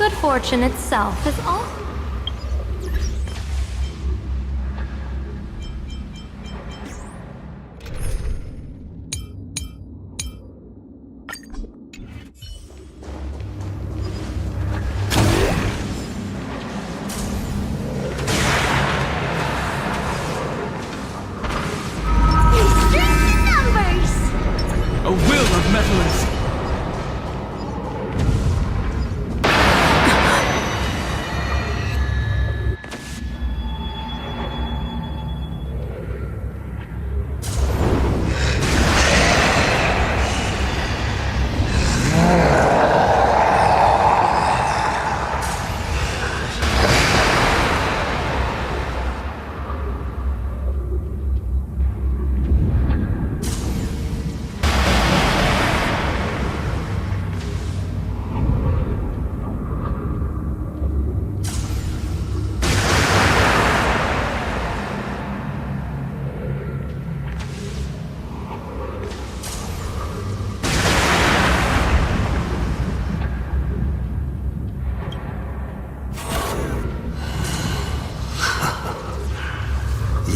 Good fortune itself is all. A will of metallers!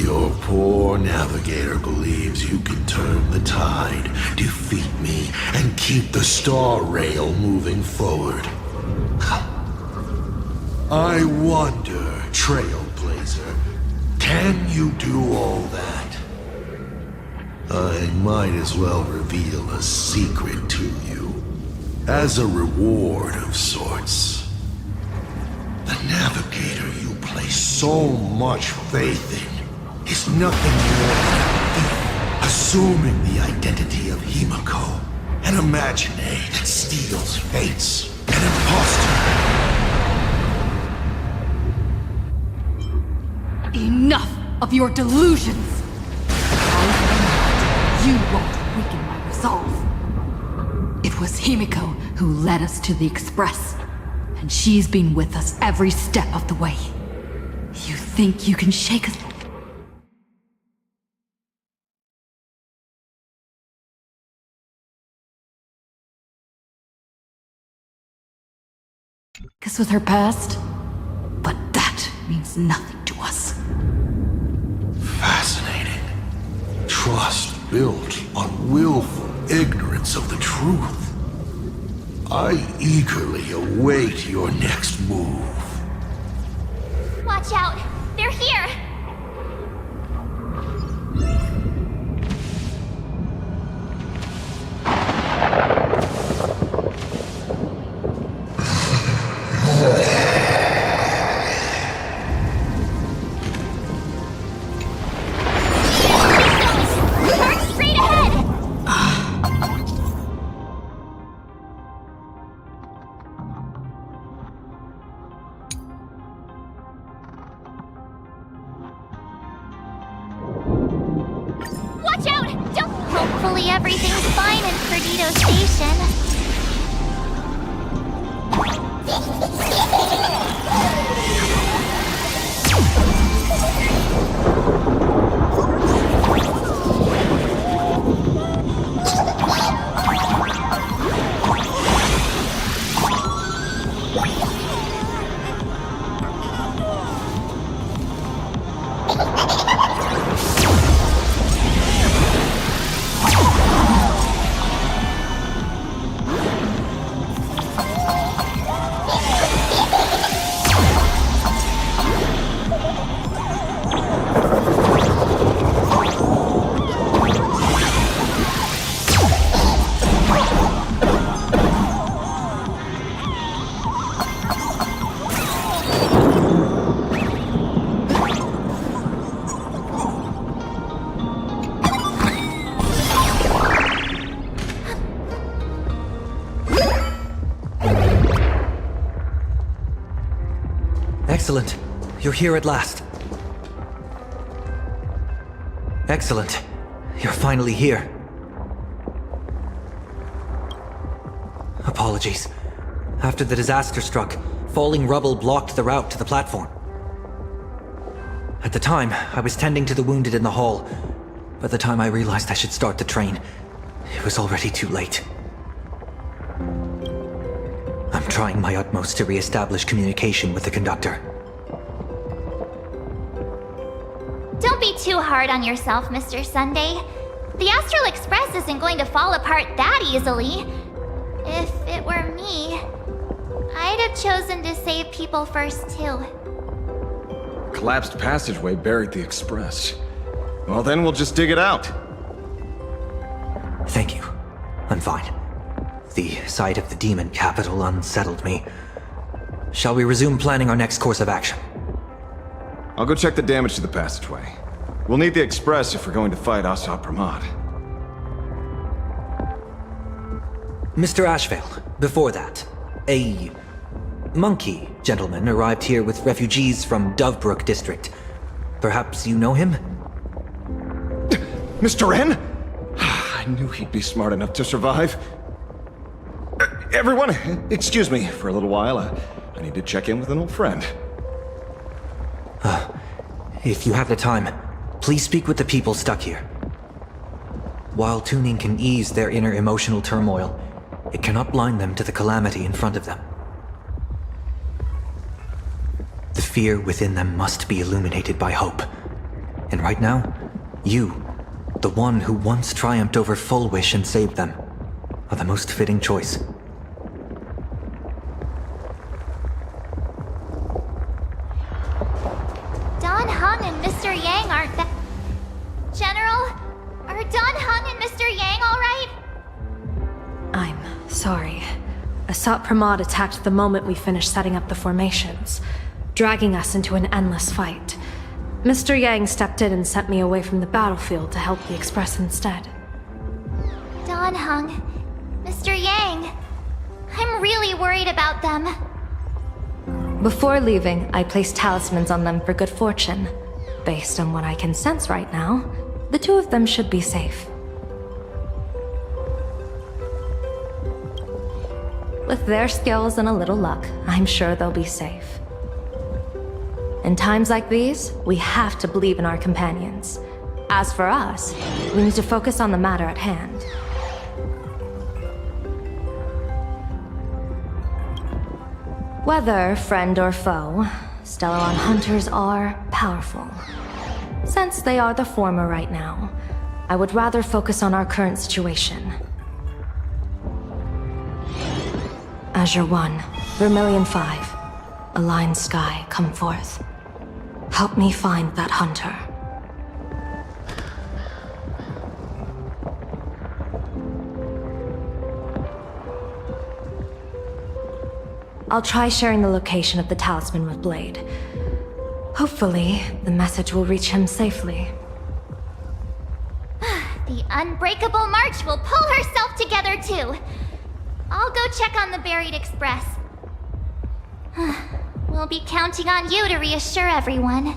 Your poor navigator believes you can turn the tide, defeat me, and keep the star rail moving forward. I wonder, Trailblazer, can you do all that? I might as well reveal a secret to you, as a reward of sorts. The navigator you place so much faith in is nothing more than a thief assuming the identity of Himiko, an imaginary that steals fates, an imposter. Enough of your delusions! You won't weaken my resolve. It was Himiko who led us to the Express, and she's been with us every step of the way. You think you can shake us? Because with her past, but that means nothing to us. Fascinating. Trust built on willful ignorance of the truth. I eagerly await your next move. Watch out! They're here! Hopefully everything's fine in Perdido Station. Excellent. You're here at last. Excellent. You're finally here. Apologies. After the disaster struck, falling rubble blocked the route to the platform. At the time, I was tending to the wounded in the hall. By the time I realized I should start the train, it was already too late. I'm trying my utmost to re-establish communication with the conductor. Don't be too hard on yourself, Mr. Sunday. The Astral Express isn't going to fall apart that easily. If it were me, I'd have chosen to save people first, too. Collapsed passageway buried the express. Well, then we'll just dig it out. Thank you. I'm fine. The sight of the demon capital unsettled me. Shall we resume planning our next course of action? I'll go check the damage to the passageway. We'll need the express if we're going to fight Asa Pramod. Mr. Ashvale, before that, a monkey gentleman arrived here with refugees from Dovebrook district. Perhaps you know him? Mr. N? I knew he'd be smart enough to survive. Everyone, excuse me for a little while. I need to check in with an old friend. If you have the time, please speak with the people stuck here. While tuning can ease their inner emotional turmoil, it cannot blind them to the calamity in front of them. The fear within them must be illuminated by hope. And right now, you, the one who once triumphed over Full Wish and saved them, are the most fitting choice. Don Hung and Mr. Yang aren't that... General? Are Don Hung and Mr. Yang alright? I'm sorry. Asat Pramod attacked the moment we finished setting up the formations, dragging us into an endless fight. Mr. Yang stepped in and sent me away from the battlefield to help the Express instead. Don Hung, Mr. Yang. I'm really worried about them. Before leaving, I placed talismans on them for good fortune. Based on what I can sense right now, the two of them should be safe. With their skills and a little luck, I'm sure they'll be safe. In times like these, we have to believe in our companions. As for us, we need to focus on the matter at hand. Whether friend or foe, Stellaron hunters are powerful. Since they are the former right now, I would rather focus on our current situation. Azure 1, Vermilion 5, Aligned Sky, come forth. Help me find that hunter. I'll try sharing the location of the talisman with Blade. Hopefully, the message will reach him safely. The Unbreakable March will pull herself together too. I'll go check on the buried express. We'll be counting on you to reassure everyone.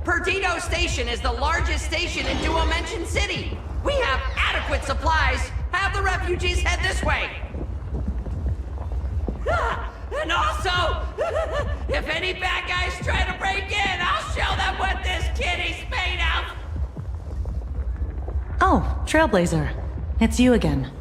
Perdido Station is the largest station in Duo-Mention City. We have adequate supplies. Have the refugees head this way. And also, if any bad guys try to break in, I'll show them what this kitty's made of. Oh, Trailblazer. It's you again.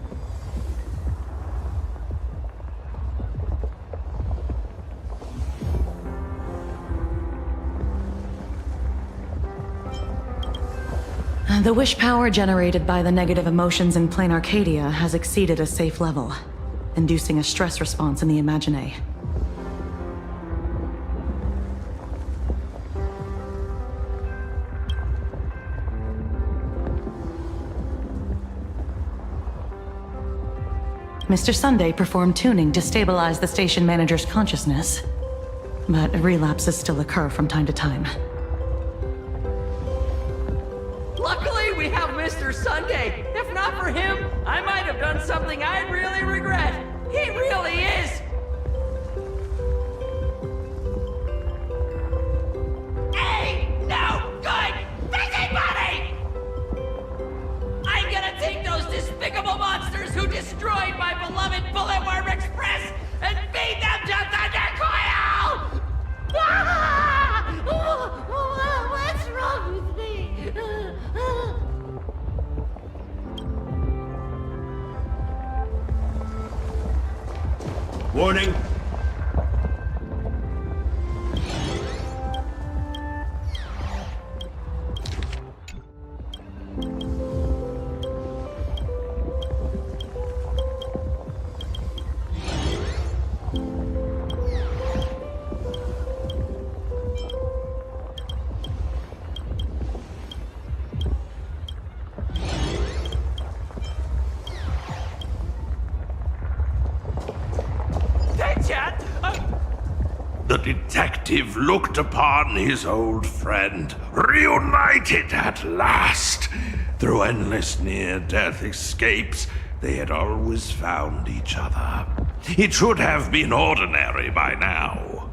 The wish power generated by the negative emotions in Plain Arcadia has exceeded a safe level, inducing a stress response in the Imagine. Mr. Sunday performed tuning to stabilize the station manager's consciousness, but relapses still occur from time to time. Luckily, we have Mr. Sunday. If not for him, I might have done something I'd really regret. He really is. Ain't no good busybody! I'm gonna take those despicable monsters who destroyed my beloved Bulletworm Express and feed them to Thunder Coil! Ah! Warning! The detective looked upon his old friend, reunited at last. Through endless near-death escapes, they had always found each other. It should have been ordinary by now.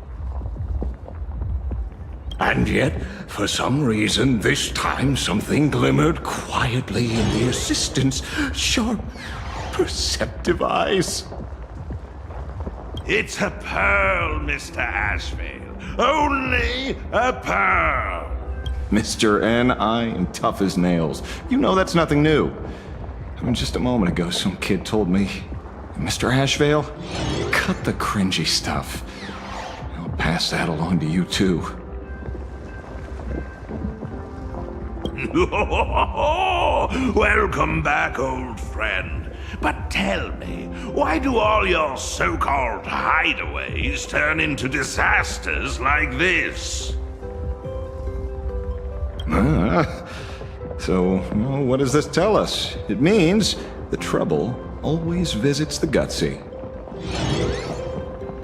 And yet, for some reason, this time something glimmered quietly in the assistant's sharp, perceptive eyes. It's a pearl, Mr. Ashvale. Only a pearl. Mr. N, I am tough as nails. You know that's nothing new. I mean, just a moment ago, some kid told me, Mr. Ashvale, cut the cringy stuff. I'll pass that along to you, too. Welcome back, old friend. But tell me, why do all your so-called hideaways turn into disasters like this? So, well, what does this tell us? It means the trouble always visits the gutsy.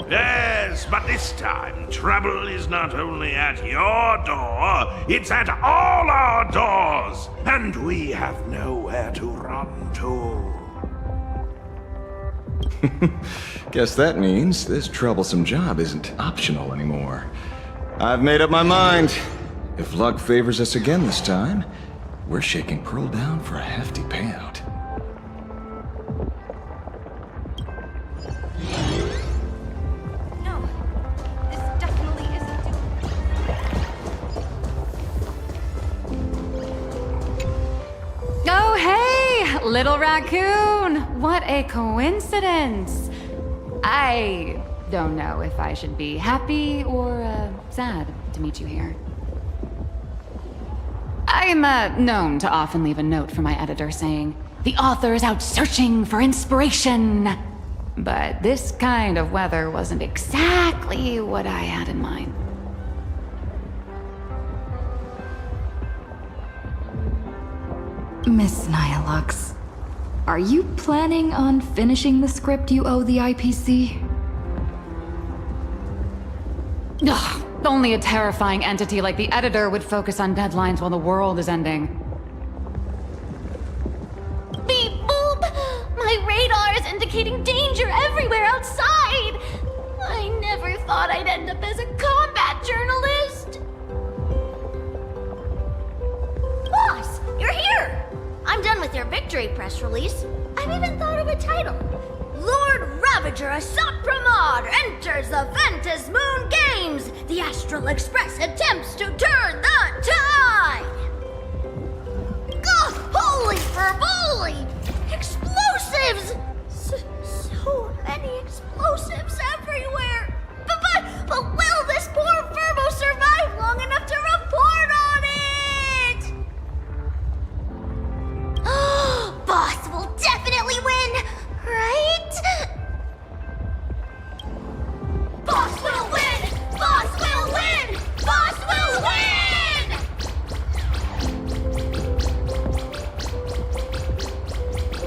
Yes, but this time, trouble is not only at your door, it's at all our doors, and we have nowhere to run to. Guess that means this troublesome job isn't optional anymore. I've made up my mind. If luck favors us again this time, we're shaking Pearl down for a hefty payout. No, this definitely isn't Oh, hey, little raccoon! What a coincidence! I don't know if I should be happy or sad to meet you here. I'm known to often leave a note for my editor saying, "The author is out searching for inspiration." But this kind of weather wasn't exactly what I had in mind. Miss Nyalux, are you planning on finishing the script you owe the IPC? Ugh, only a terrifying entity like the editor would focus on deadlines while the world is ending. Beep boop! My radar is indicating danger everywhere outside! I never thought I'd end up as a combat journalist! Boss, you're here! I'm done with your victory press release. I've even thought of a title. Lord Ravager Asat Pramod enters the Ventus Moon Games! The Astral Express attempts to turn the tide! Ugh, holy fervoli! Explosives! So many explosives everywhere! But will this poor Furbo survive long enough to report on it? Boss will definitely win, right? Boss will win! Boss will win! Boss will win!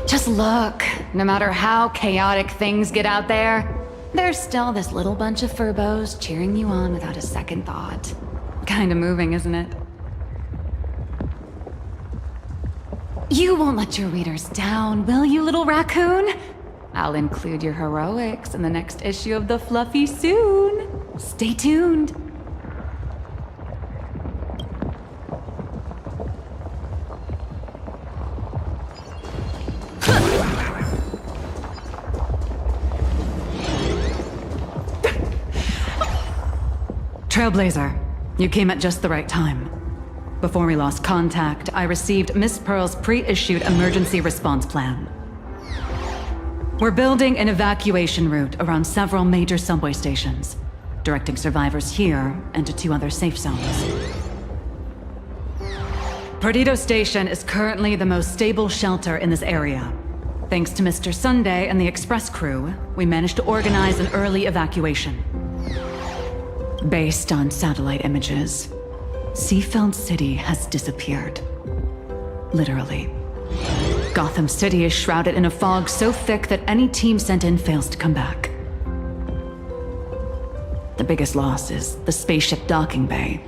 Just look. No matter how chaotic things get out there, there's still this little bunch of furbos cheering you on without a second thought. Kinda moving, isn't it? You won't let your readers down, will you, little raccoon? I'll include your heroics in the next issue of The Fluffy soon. Stay tuned. Trailblazer, you came at just the right time. Before we lost contact, I received Miss Pearl's pre-issued emergency response plan. We're building an evacuation route around several major subway stations, directing survivors here and to 2 other safe zones. Perdido Station is currently the most stable shelter in this area. Thanks to Mr. Sunday and the express crew, we managed to organize an early evacuation. Based on satellite images, Seafeld City has disappeared. Literally. Gotham City is shrouded in a fog so thick that any team sent in fails to come back. The biggest loss is the spaceship docking bay.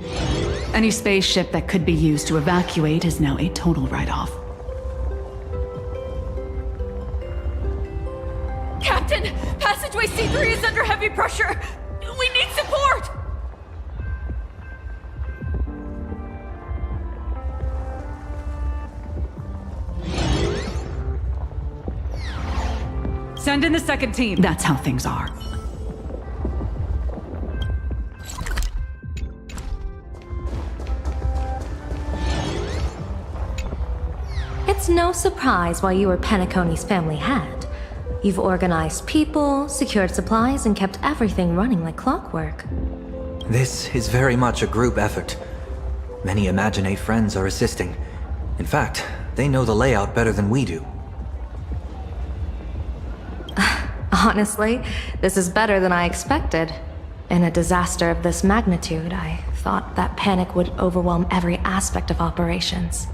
Any spaceship that could be used to evacuate is now a total write-off. Captain! Passageway C3 is under heavy pressure! We need support! Send in the second team. That's how things are. It's no surprise why you were Penacony's family head. You've organized people, secured supplies, and kept everything running like clockwork. This is very much a group effort. Many Imagine friends are assisting. In fact, they know the layout better than we do. Honestly, this is better than I expected. In a disaster of this magnitude, I thought that panic would overwhelm every aspect of operations.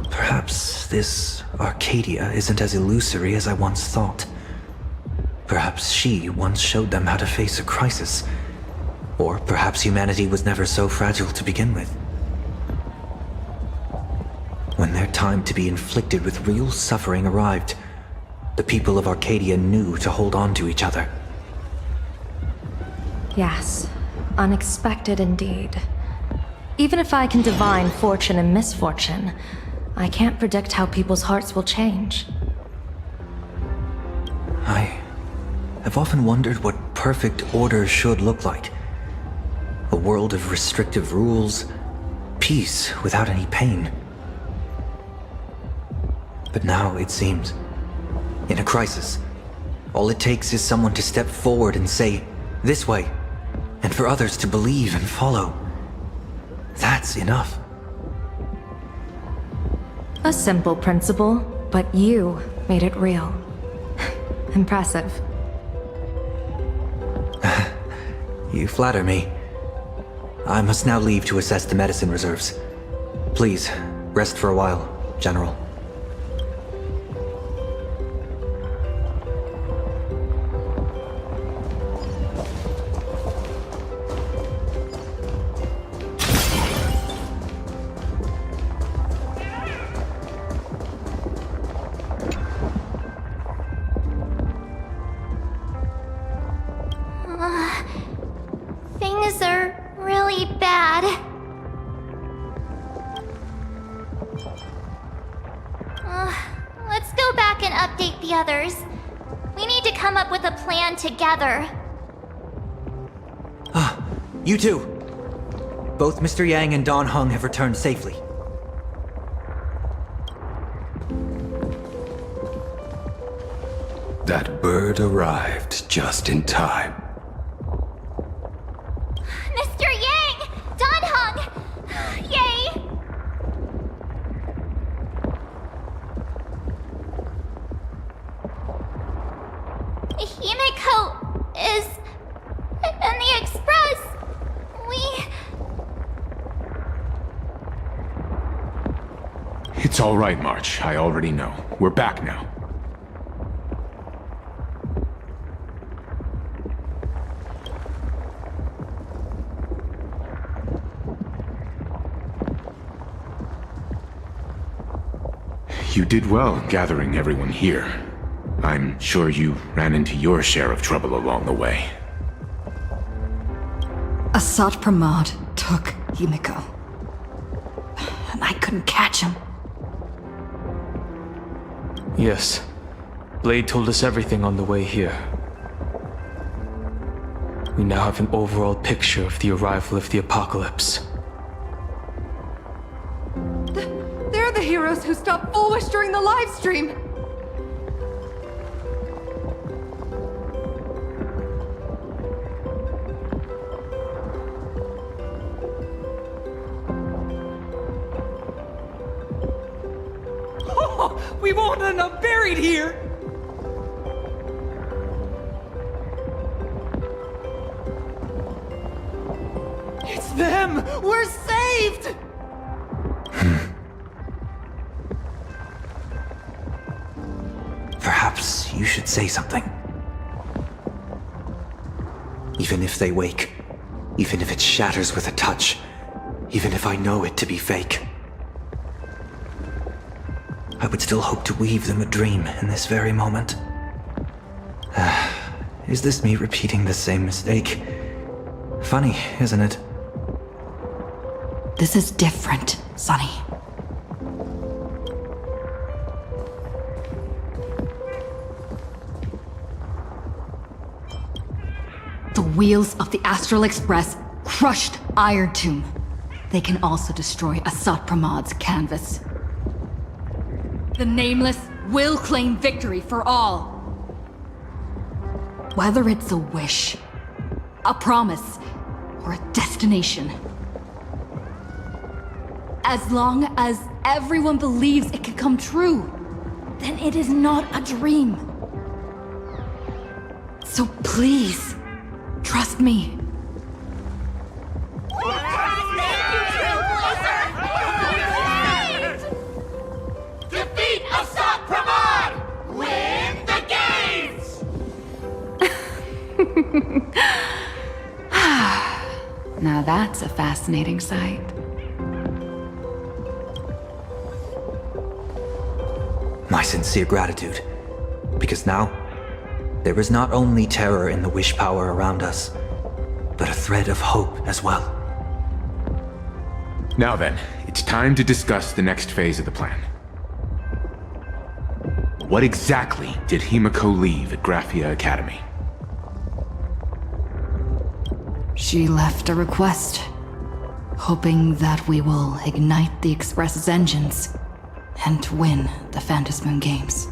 Perhaps this Arcadia isn't as illusory as I once thought. Perhaps she once showed them how to face a crisis. Or perhaps humanity was never so fragile to begin with. When their time to be inflicted with real suffering arrived, the people of Arcadia knew to hold on to each other. Yes, unexpected indeed. Even if I can divine fortune and misfortune, I can't predict how people's hearts will change. I have often wondered what perfect order should look like. A world of restrictive rules, peace without any pain. But now it seems, in a crisis, all it takes is someone to step forward and say, "This way," and for others to believe and follow. That's enough. A simple principle, but you made it real. Impressive. You flatter me. I must now leave to assess the medicine reserves. Please, rest for a while, General. Things are really bad. Let's go back and update the others. We need to come up with a plan together. You too. Both Mr. Yang and Don Hung have returned safely. That bird arrived just in time. Mr. Yang! Don Hung! Yay! Himiko is in the express. It's all right, March. I already know. We're back now. You did well gathering everyone here. I'm sure you ran into your share of trouble along the way. Asat Pramod took Himiko. And I couldn't catch him. Yes. Blade told us everything on the way here. We now have an overall picture of the arrival of the apocalypse. They're the heroes who stopped Foolish during the live stream! We won't end up buried here! It's them! We're saved! Perhaps you should say something. Even if they wake, even if it shatters with a touch, even if I know it to be fake, I would still hope to weave them a dream in this very moment. Is this me repeating the same mistake? Funny, isn't it? This is different, Sonny. The wheels of the Astral Express crushed Iron Tomb. They can also destroy Asat Pramad's canvas. The Nameless will claim victory for all. Whether it's a wish, a promise, or a destination. As long as everyone believes it can come true, then it is not a dream. So please, trust me. Defeat Asat Pramod! Win the games! Now that's a fascinating sight. My sincere gratitude. Because now, there is not only terror in the wish power around us, but a thread of hope as well. Now then, it's time to discuss the next phase of the plan. What exactly did Himiko leave at Graphia Academy? She left a request, hoping that we will ignite the Express's engines and win the Phantasmoon Games.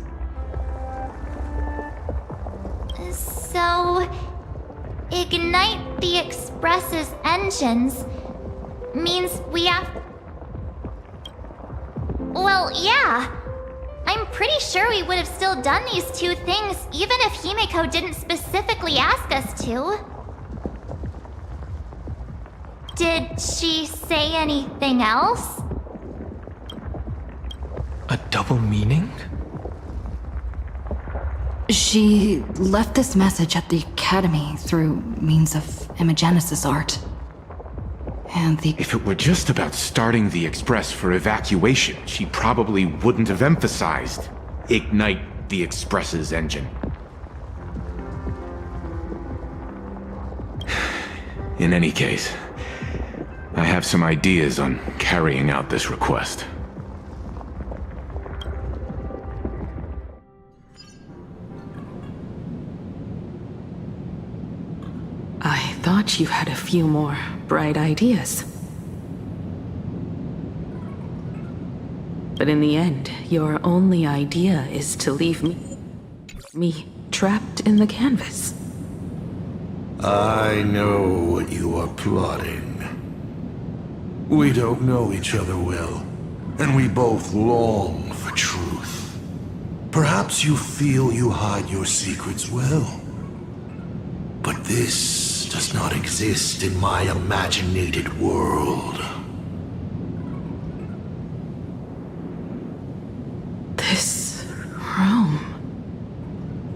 So, ignite the Express's engines means we have... Well, yeah. I'm pretty sure we would have still done these two things even if Himiko didn't specifically ask us to. Did she say anything else? A double meaning? She left this message at the Academy through means of Imogenesis art. And the... If it were just about starting the Express for evacuation, she probably wouldn't have emphasized ignite the Express's engine. In any case, I have some ideas on carrying out this request. I thought you had a few more bright ideas. But in the end, your only idea is to leave me trapped in the canvas. I know what you are plotting. We don't know each other well, and we both long for truth. Perhaps you feel you hide your secrets well. But this does not exist in my imaginated world. This room.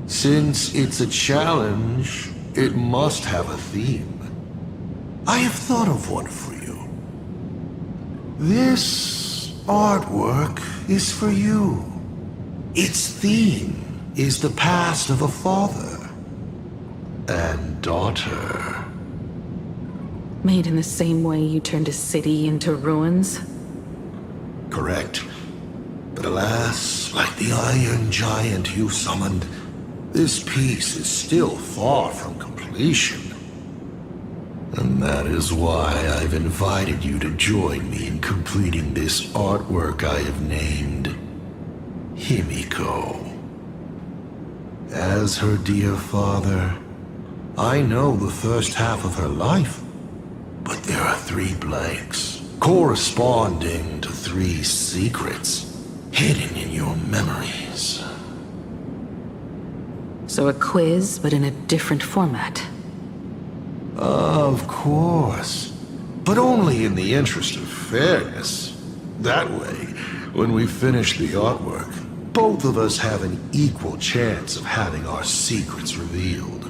Since it's a challenge, it must have a theme. I have thought of one for you. This artwork is for you. Its theme is the past of a father and daughter. Made in the same way you turned a city into ruins? Correct. But alas, like the iron giant you summoned, this piece is still far from completion. And that is why I've invited you to join me in completing this artwork I have named Himiko. As her dear father, I know the first half of her life, but there are 3 blanks, corresponding to 3 secrets, hidden in your memories. So a quiz, but in a different format. Of course. But only in the interest of fairness. That way, when we finish the artwork, both of us have an equal chance of having our secrets revealed.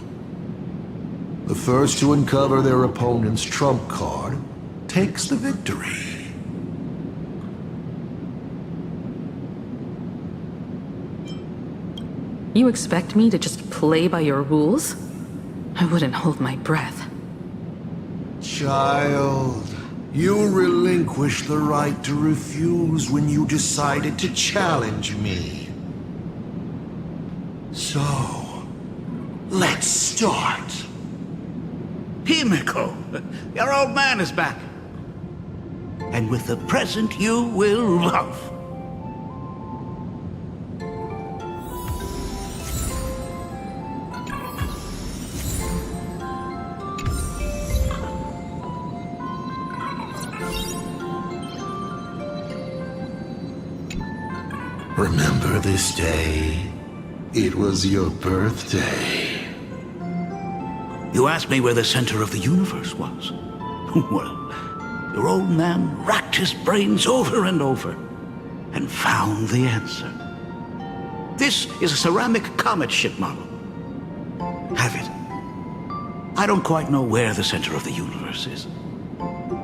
The first to uncover their opponent's trump card takes the victory. You expect me to just play by your rules? I wouldn't hold my breath. Child, you relinquished the right to refuse when you decided to challenge me. So, let's start. Himiko, your old man is back. And with the present you will love. Remember this day? It was your birthday. You asked me where the center of the universe was. Well, your old man racked his brains over and over and found the answer. This is a ceramic comet ship model. Have it. I don't quite know where the center of the universe is,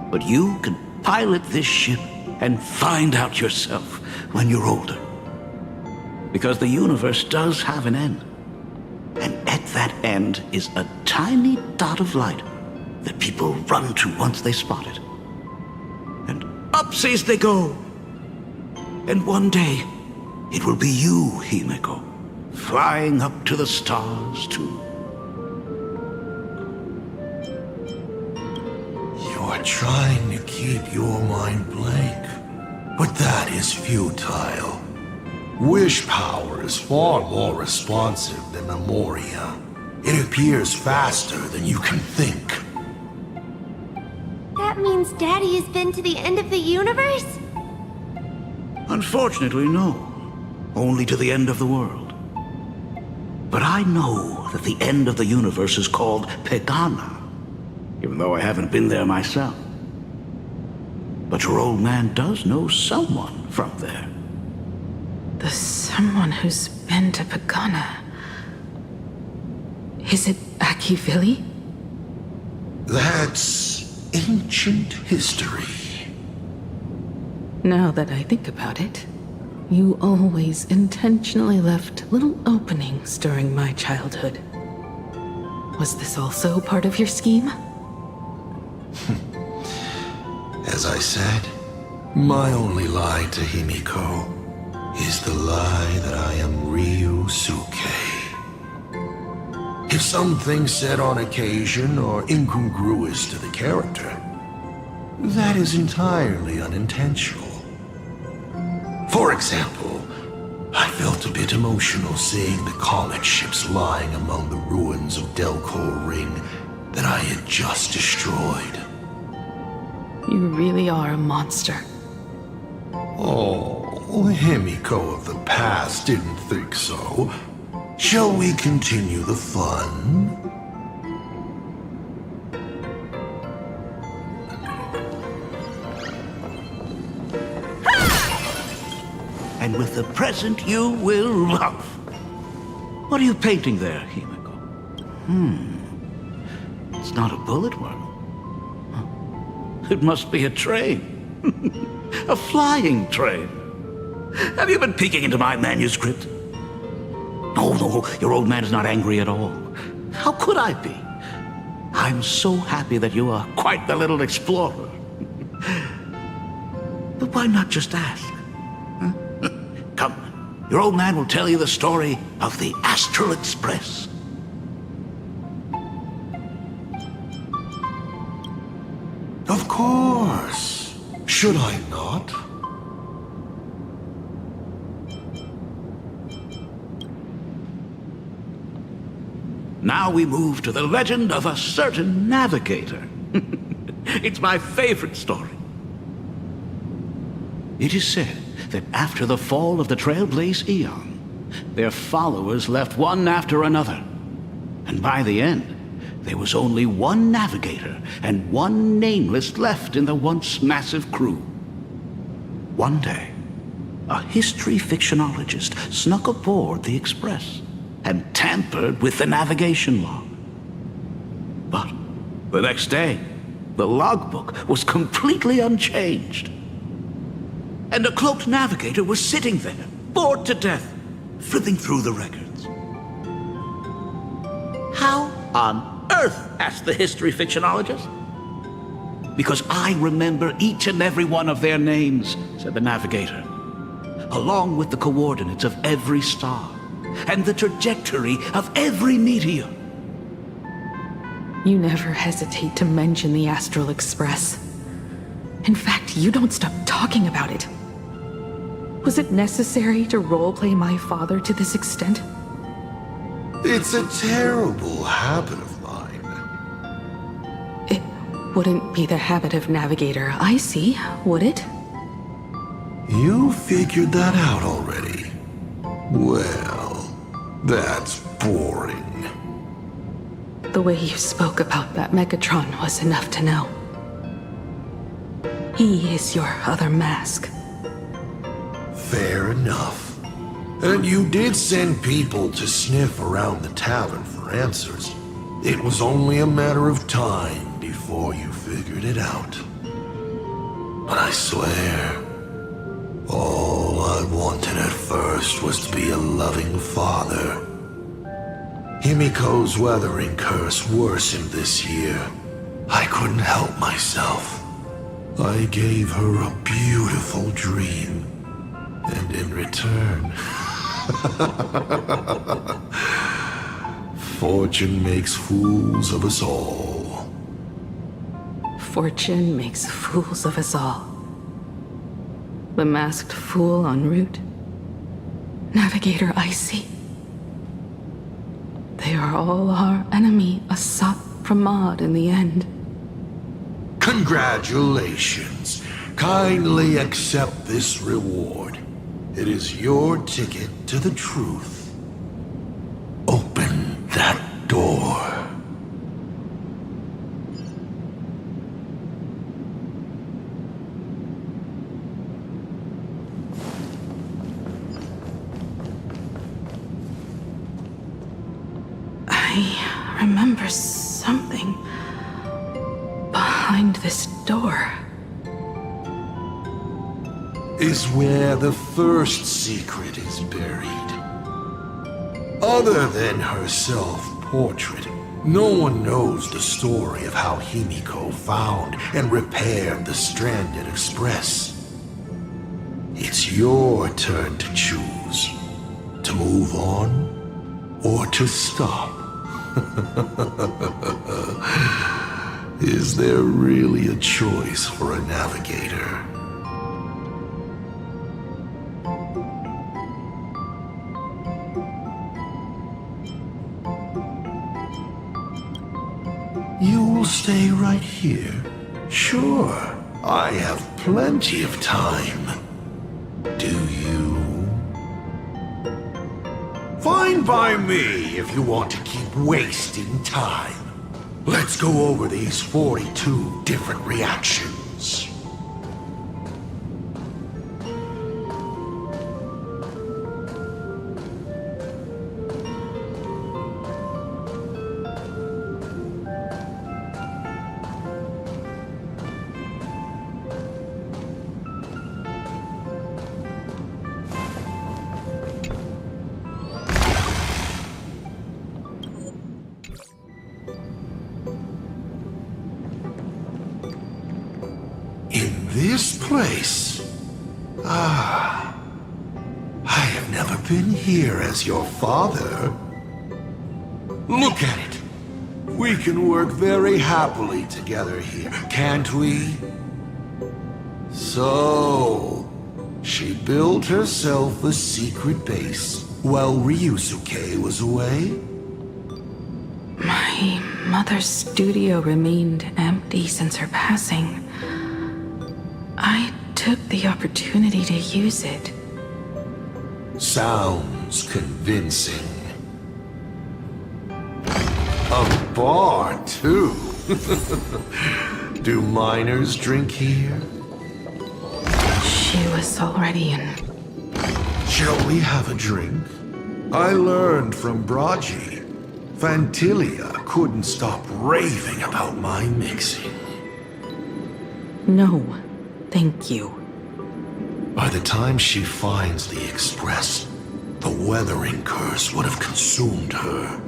but you can pilot this ship and find out yourself when you're older. Because the universe does have an end. And at that end is a tiny dot of light that people run to once they spot it. And upsies they go. And one day, it will be you, Himiko, flying up to the stars too. You are trying to keep your mind blank, but that is futile. Wish power is far more responsive than memoria. It appears faster than you can think. That means Daddy has been to the end of the universe? Unfortunately, no. Only to the end of the world. But I know that the end of the universe is called Pegana, even though I haven't been there myself. But your old man does know someone from there. The someone who's been to Pagana. Is it Akivili? That's ancient history. Now that I think about it, you always intentionally left little openings during my childhood. Was this also part of your scheme? As I said, my only lie to Himiko is the lie that I am Ryusuke. If something said on occasion are incongruous to the character, that is entirely unintentional. For example, I felt a bit emotional seeing the comet ships lying among the ruins of Delcor Ring that I had just destroyed. You really are a monster. Oh, Himiko of the past didn't think so. Shall we continue the fun? And with the present you will love. What are you painting there, Himiko? It's not a bullet worm. It must be a train. A flying train. Have you been peeking into my manuscript? No, your old man is not angry at all. How could I be? I'm so happy that you are quite the little explorer. But why not just ask? Huh? Come, your old man will tell you the story of the Astral Express. Of course. Should I not? Now we move to the legend of a certain navigator. It's my favorite story. It is said that after the fall of the Trailblaze Eon, their followers left one after another. And by the end, there was only one navigator and one nameless left in the once massive crew. One day, a history fictionologist snuck aboard the Express and tampered with the navigation log. But the next day, the logbook was completely unchanged. And a cloaked navigator was sitting there, bored to death, flipping through the records. How on earth? Asked the history fictionologist. Because I remember each and every one of their names, said the navigator, along with the coordinates of every star and the trajectory of every meteor. You never hesitate to mention the Astral Express. In fact, you don't stop talking about it. Was it necessary to roleplay my father to this extent? It's a terrible habit of mine. It wouldn't be the habit of Navigator I see, would it? You figured that out already. Well, that's boring. The way you spoke about that Megatron was enough to know. He is your other mask. Fair enough. And you did send people to sniff around the tavern for answers. It was only a matter of time before you figured it out. But I swear, all I wanted at first was to be a loving father. Himiko's weathering curse worsened this year. I couldn't help myself. I gave her a beautiful dream. And in return, fortune makes fools of us all. Fortune makes fools of us all. The masked fool en route. Navigator Icy. They are all our enemy, Asat Pramod in the end. Congratulations. Kindly accept this reward. It is your ticket to the truth. Open that door. I remember something behind this door. Is where the first secret is buried. Other than her self-portrait, no one knows the story of how Himiko found and repaired the stranded Express. It's your turn to choose. To move on or to stop. Is there really a choice for a navigator? You will stay right here? Sure, I have plenty of time. Do you? Fine by me if you want to keep wasting time. Let's go over these 42 different reactions. This place? I have never been here as your father. Look at it. We can work very happily together here, can't we? So, she built herself a secret base while Ryusuke was away? My mother's studio remained empty since her passing. I took the opportunity to use it. Sounds convincing. A bar, too. Do minors drink here? She was already in. Shall we have a drink? I learned from Braji. Fantilia couldn't stop raving about my mixing. No, thank you. By the time she finds the Express, the weathering curse would have consumed her.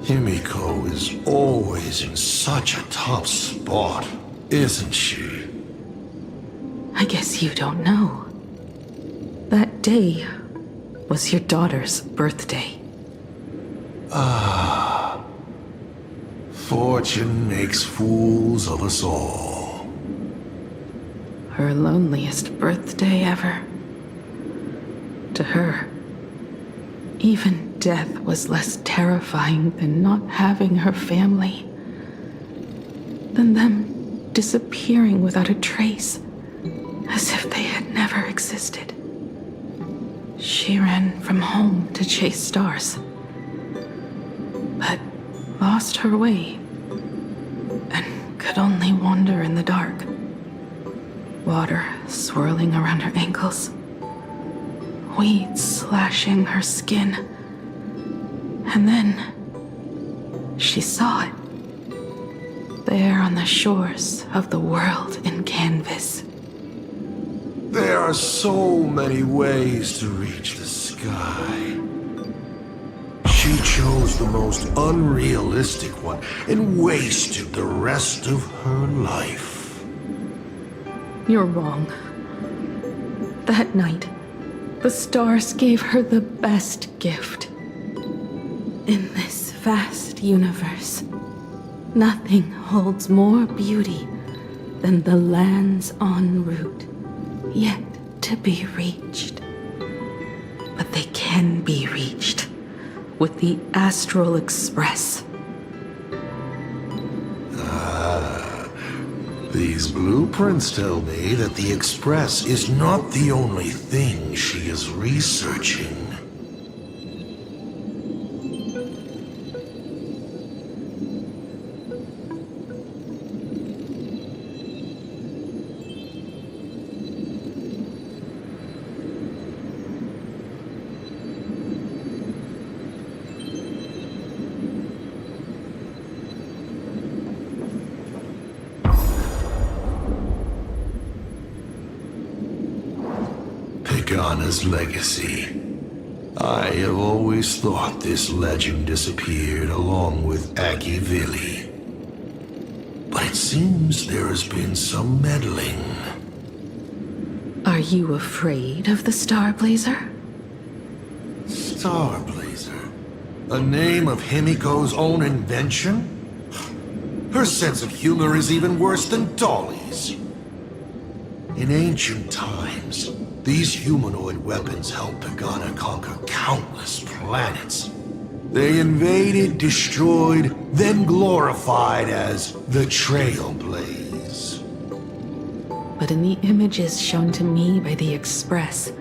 Himiko is always in such a tough spot, isn't she? I guess you don't know. That day was your daughter's birthday. Ah. Fortune makes fools of us all. Her loneliest birthday ever. To her, even death was less terrifying than not having her family. Than them disappearing without a trace, as if they had never existed. She ran from home to chase stars, but lost her way and could only wander in the dark. Water swirling around her ankles, weeds slashing her skin, and then she saw it, there on the shores of the world in canvas. There are so many ways to reach the sky. She chose the most unrealistic one and wasted the rest of her life. You're wrong. That night, the stars gave her the best gift. In this vast universe, nothing holds more beauty than the lands en route, yet to be reached. But they can be reached with the Astral Express. These blueprints tell me that the Express is not the only thing she is researching. Pagana's legacy. I have always thought this legend disappeared along with Akivili. But it seems there has been some meddling. Are you afraid of the Starblazer? Starblazer? A name of Himiko's own invention? Her sense of humor is even worse than Dolly's. In ancient times, these humanoid weapons helped Pagana conquer countless planets. They invaded, destroyed, then glorified as the Trailblaze. But in the images shown to me by the Express,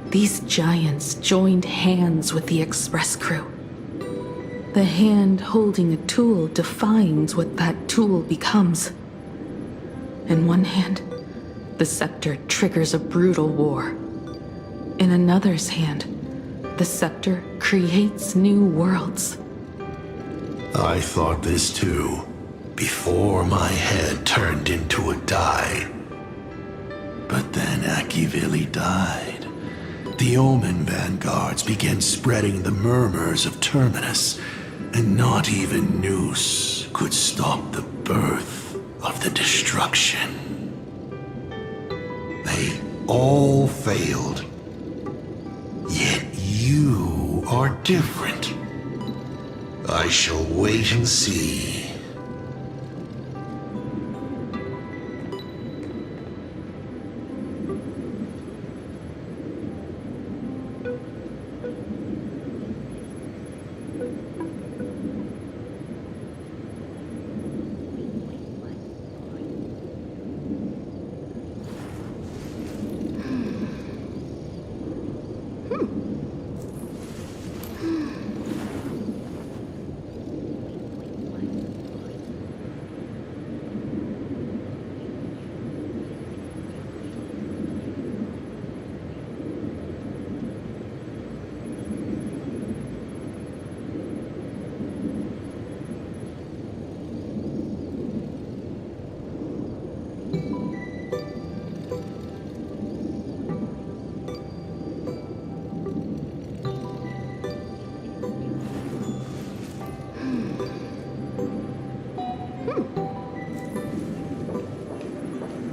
these giants joined hands with the Express crew. The hand holding a tool defines what that tool becomes. In one hand, the scepter triggers a brutal war. In another's hand, the scepter creates new worlds. I thought this too, before my head turned into a die. But then Akivili died. The Omen vanguards began spreading the murmurs of Terminus, and not even Noose could stop the birth of the destruction. They all failed. Yet you are different. I shall wait and see.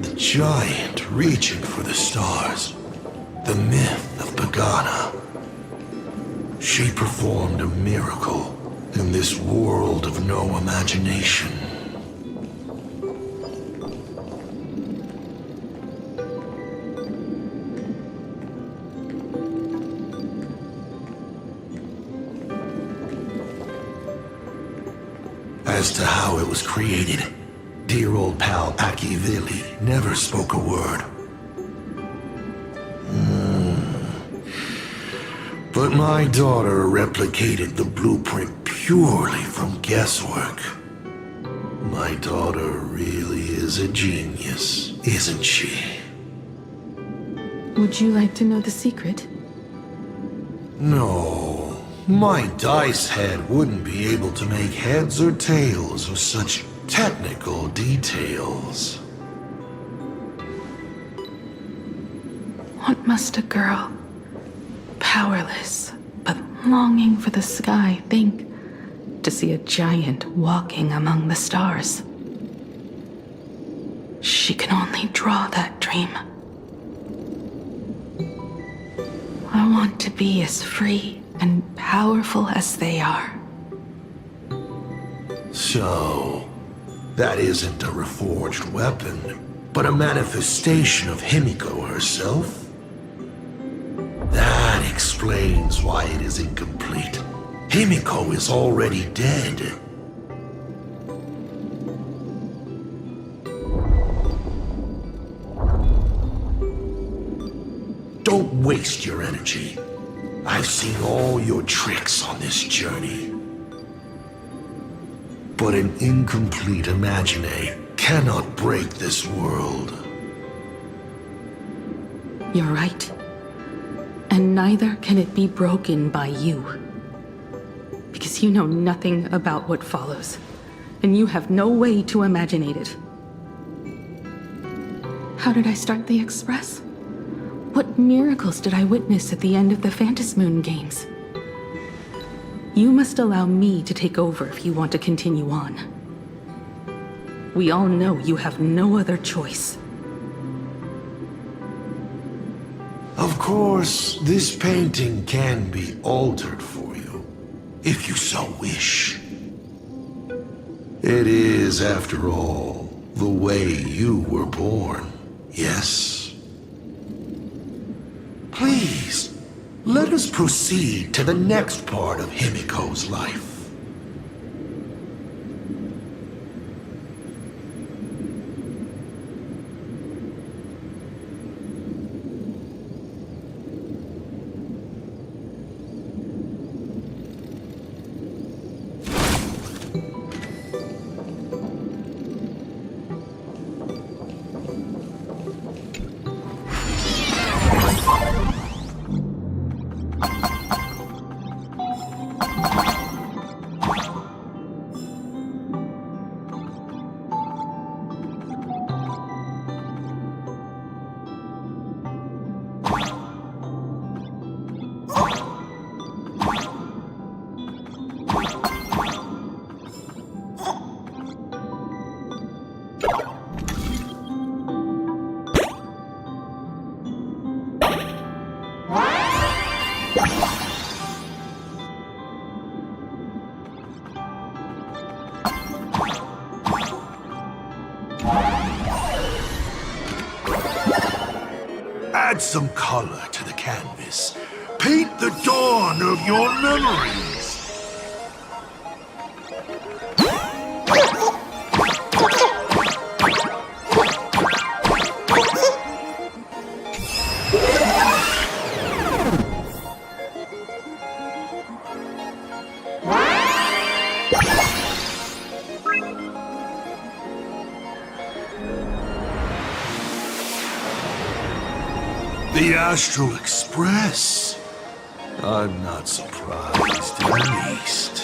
The giant reaching for the stars. The myth of Pagana. She performed a miracle in this world of no imagination. As to how it was created, dear old pal Akivili never spoke a word. But my daughter replicated the blueprint purely from guesswork. My daughter really is a genius, isn't she? Would you like to know the secret? No, my dice head wouldn't be able to make heads or tails of such technical details. What must a girl, powerless but longing for the sky, think to see a giant walking among the stars? She can only draw that dream. I want to be as free and powerful as they are. So, that isn't a reforged weapon, but a manifestation of Himiko herself? That explains why it is incomplete. Himiko is already dead. Don't waste your energy. I've seen all your tricks on this journey. But an incomplete Imagine cannot break this world. You're right. And neither can it be broken by you. Because you know nothing about what follows, and you have no way to imaginate it. How did I start the Express? What miracles did I witness at the end of the Phantasmoon games? You must allow me to take over if you want to continue on. We all know you have no other choice. Of course, this painting can be altered for you, if you so wish. It is, after all, the way you were born, yes? Please, let us proceed to the next part of Himiko's life. Add some color to the canvas. Paint the dawn of your memories. The Astral Express. I'm not surprised in the least.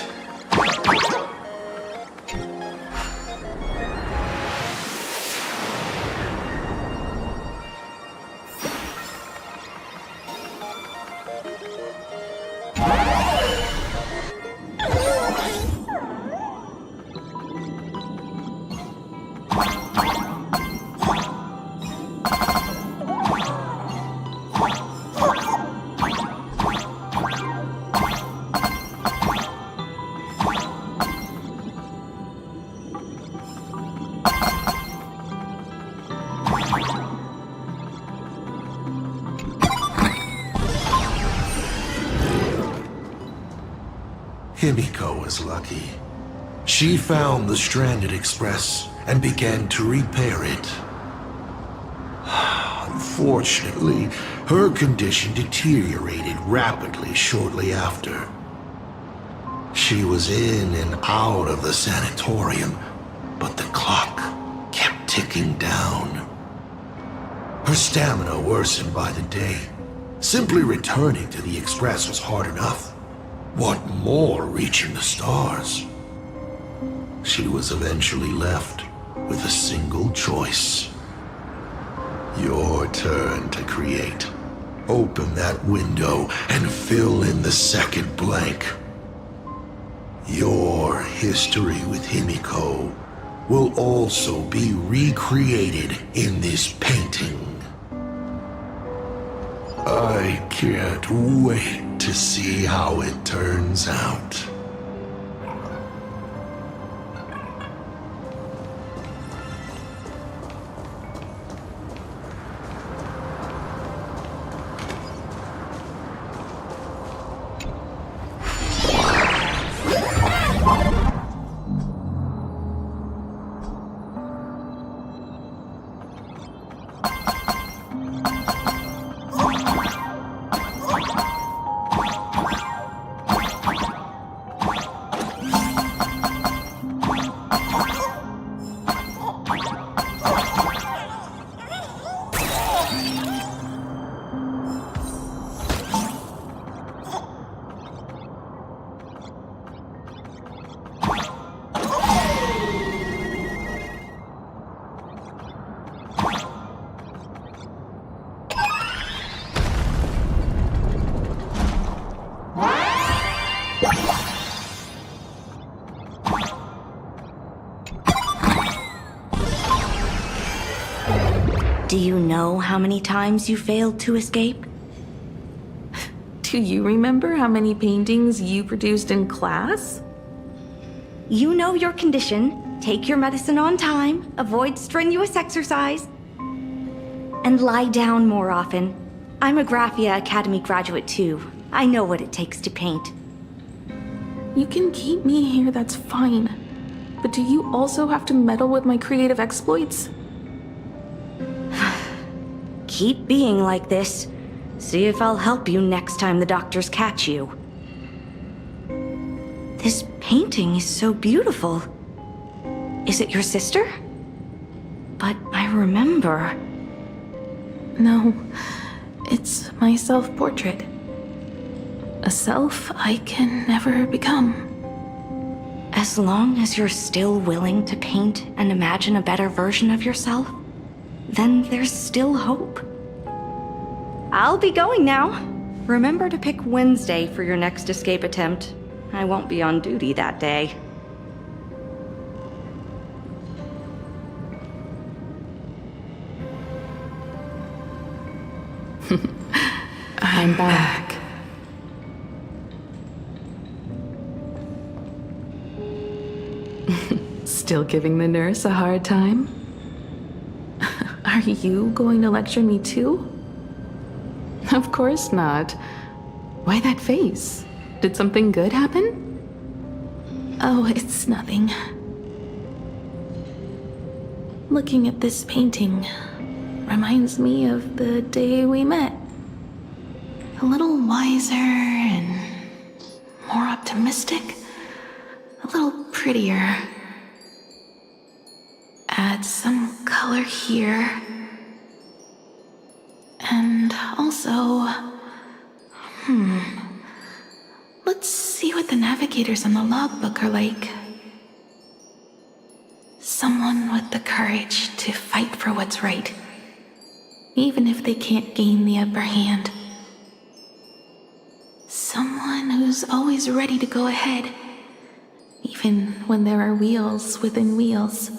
Himiko was lucky. She found the stranded express and began to repair it. Unfortunately, her condition deteriorated rapidly shortly after. She was in and out of the sanatorium, but the clock kept ticking down. Her stamina worsened by the day. Simply returning to the express was hard enough. What more reaching the stars? She was eventually left with a single choice. Your turn to create. Open that window and fill in the second blank. Your history with Himiko will also be recreated in this painting. I can't wait to see how it turns out. Do you know how many times you failed to escape? Do you remember how many paintings you produced in class? You know your condition. Take your medicine on time, avoid strenuous exercise, and lie down more often. I'm a Graphia Academy graduate too. I know what it takes to paint. You can keep me here, that's fine. But do you also have to meddle with my creative exploits? Keep being like this. See if I'll help you next time the doctors catch you. This painting is so beautiful. Is it your sister? But I remember. No, it's my self-portrait. A self I can never become. As long as you're still willing to paint and imagine a better version of yourself, then there's still hope. I'll be going now. Remember to pick Wednesday for your next escape attempt. I won't be on duty that day. I'm back. Still giving the nurse a hard time? Are you going to lecture me too? Of course not. Why that face? Did something good happen? Oh, it's nothing. Looking at this painting reminds me of the day we met. A little wiser and more optimistic. A little prettier. Add some color here. And also... Let's see what the navigators on the logbook are like. Someone with the courage to fight for what's right, even if they can't gain the upper hand. Someone who's always ready to go ahead, even when there are wheels within wheels.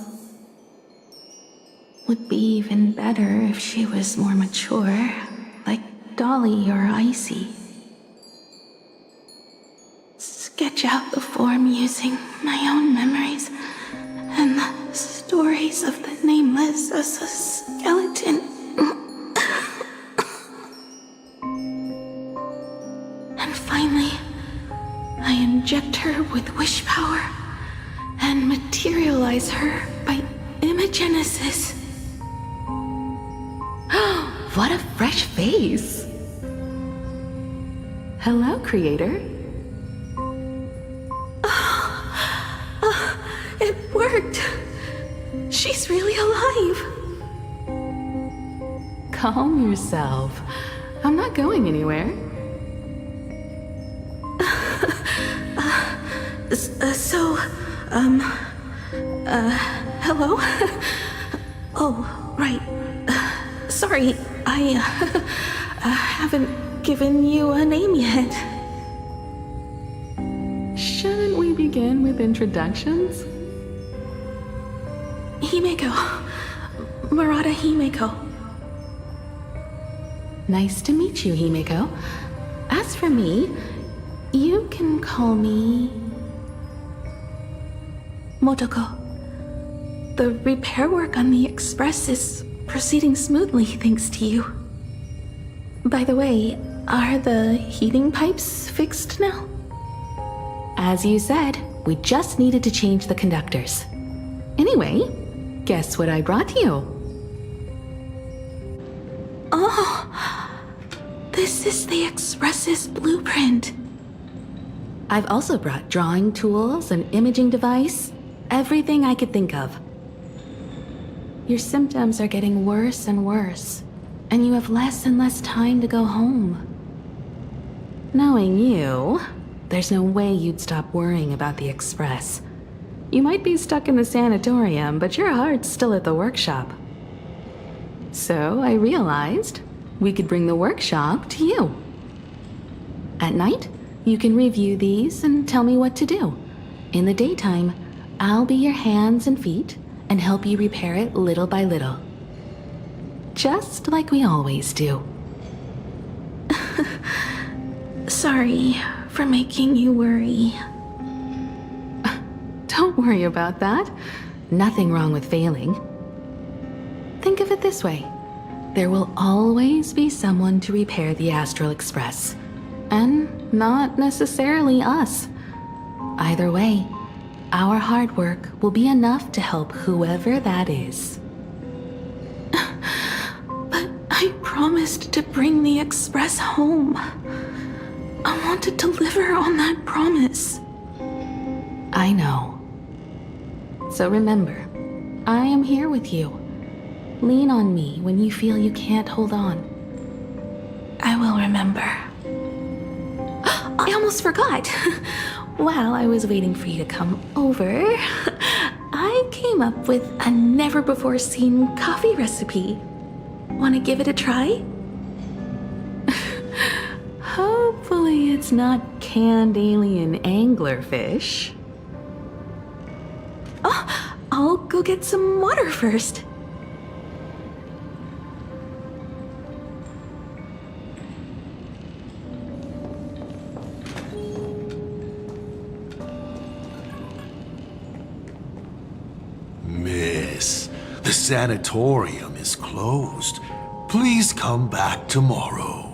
would be even better if she was more mature, like Dolly or Icy. Sketch out the form using my own memories and the stories of the Nameless as a skeleton. And finally, I inject her with wish power and materialize her by imagenesis. What a fresh face! Hello, creator. It worked! She's really alive! Calm yourself. I'm not going anywhere. Hello? Oh, right. Sorry, I haven't given you a name yet. Shouldn't we begin with introductions? Himeko. Murata Himeko. Nice to meet you, Himeko. As for me, you can call me Motoko. The repair work on the Express is proceeding smoothly thanks to you. By the way, are the heating pipes fixed now? As you said, we just needed to change the conductors. Anyway, guess what I brought you? Oh, this is the Express's blueprint. I've also brought drawing tools, an imaging device, everything I could think of. Your symptoms are getting worse and worse, and you have less and less time to go home. Knowing you, there's no way you'd stop worrying about the Express. You might be stuck in the sanatorium, but your heart's still at the workshop. So I realized we could bring the workshop to you. At night, you can review these and tell me what to do. In the daytime, I'll be your hands and feet and help you repair it little by little. Just like we always do. Sorry for making you worry. Don't worry about that. Nothing wrong with failing. Think of it this way. There will always be someone to repair the Astral Express. And not necessarily us. Either way, our hard work will be enough to help whoever that is. But I promised to bring the Express home. I want to deliver on that promise. I know. So remember, I am here with you. Lean on me when you feel you can't hold on. I will remember. I almost forgot. While I was waiting for you to come over, I came up with a never-before-seen coffee recipe. Want to give it a try? Hopefully it's not canned alien anglerfish. Oh, I'll go get some water first. Miss, the sanatorium is closed. Please come back tomorrow.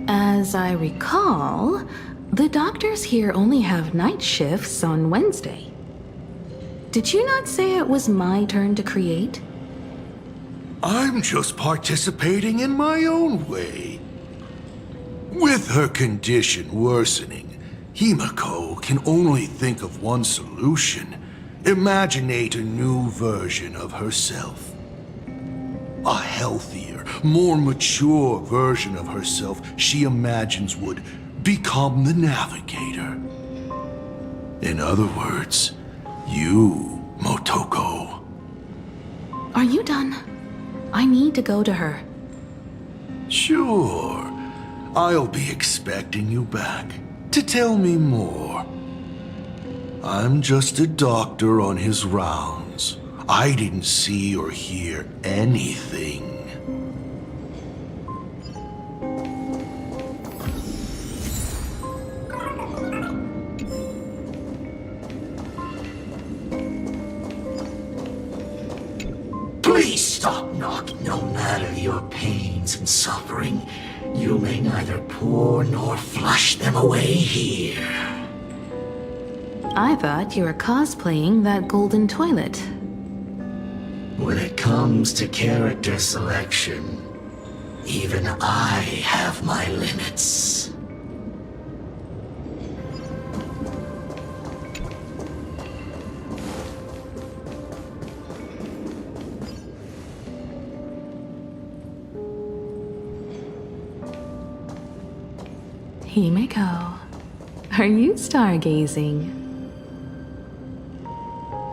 As I recall, the doctors here only have night shifts on Wednesday. Did you not say it was my turn to create? I'm just participating in my own way. With her condition worsening, Himeko can only think of one solution. Imaginate a new version of herself. A healthier, more mature version of herself she imagines would become the Navigator. In other words, you, Motoko. Are you done? I need to go to her. Sure. I'll be expecting you back to tell me more. I'm just a doctor on his rounds, I didn't see or hear anything. Please stop knocking. No matter your pains and suffering, you may neither pour nor flush them away here. I thought you were cosplaying that golden toilet. When it comes to character selection, even I have my limits. Himeko, are you stargazing?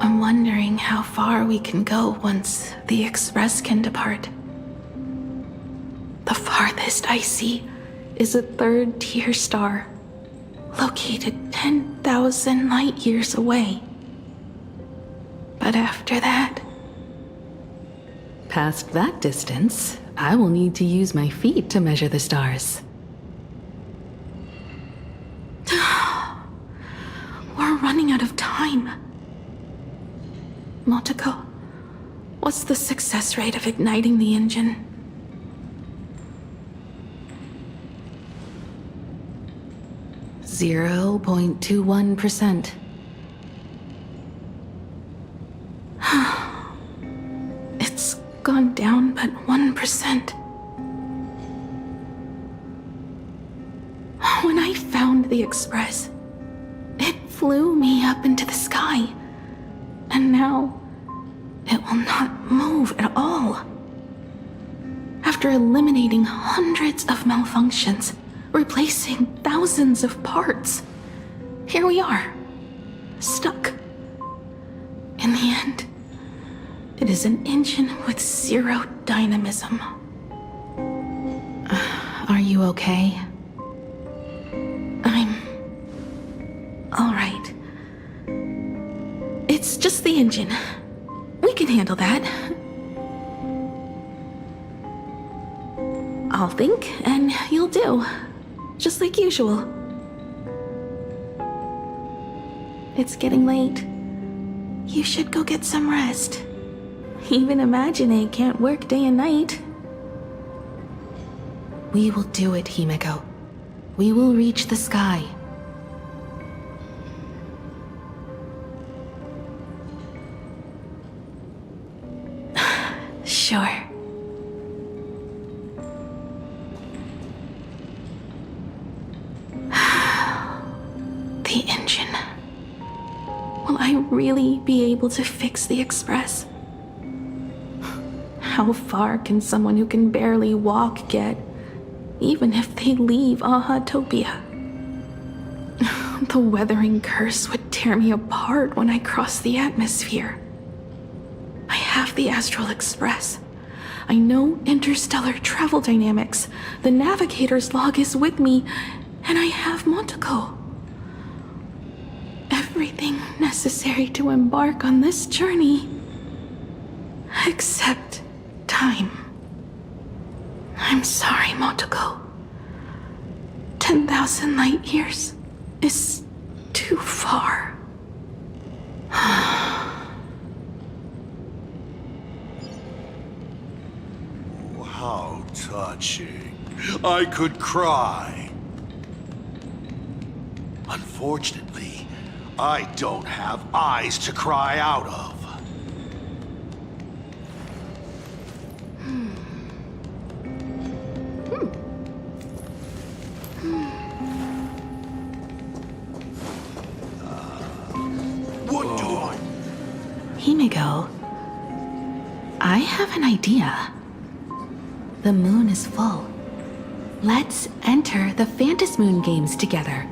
I'm wondering how far we can go once the Express can depart. The farthest I see is a third-tier star, located 10,000 light years away. But after that... Past that distance, I will need to use my feet to measure the stars. We're running out of time. Motoko, what's the success rate of igniting the engine? .21%. It's gone down but 1%. When I found the Express, it flew me up into the sky. And now, it will not move at all. After eliminating hundreds of malfunctions, replacing thousands of parts, here we are, stuck. In the end, it is an engine with zero dynamism. Are you okay? I'm... all right. It's just the engine. We can handle that. I'll think, and you'll do. Just like usual. It's getting late. You should go get some rest. Even Imagine can't work day and night. We will do it, Himeko. We will reach the sky. Sure. The engine. Will I really be able to fix the Express? How far can someone who can barely walk get, even if they leave Ahatopia? The weathering curse would tear me apart when I cross the atmosphere. I have the Astral Express. I know interstellar travel dynamics. The navigator's log is with me, and I have Motoko. Everything necessary to embark on this journey. Except time. I'm sorry, Motoko. 10,000 light years is too far. How touching. I could cry. Unfortunately, I don't have eyes to cry out of. What do I... Himeko, I have an idea. The moon is full. Let's enter the Phantasmoon games together.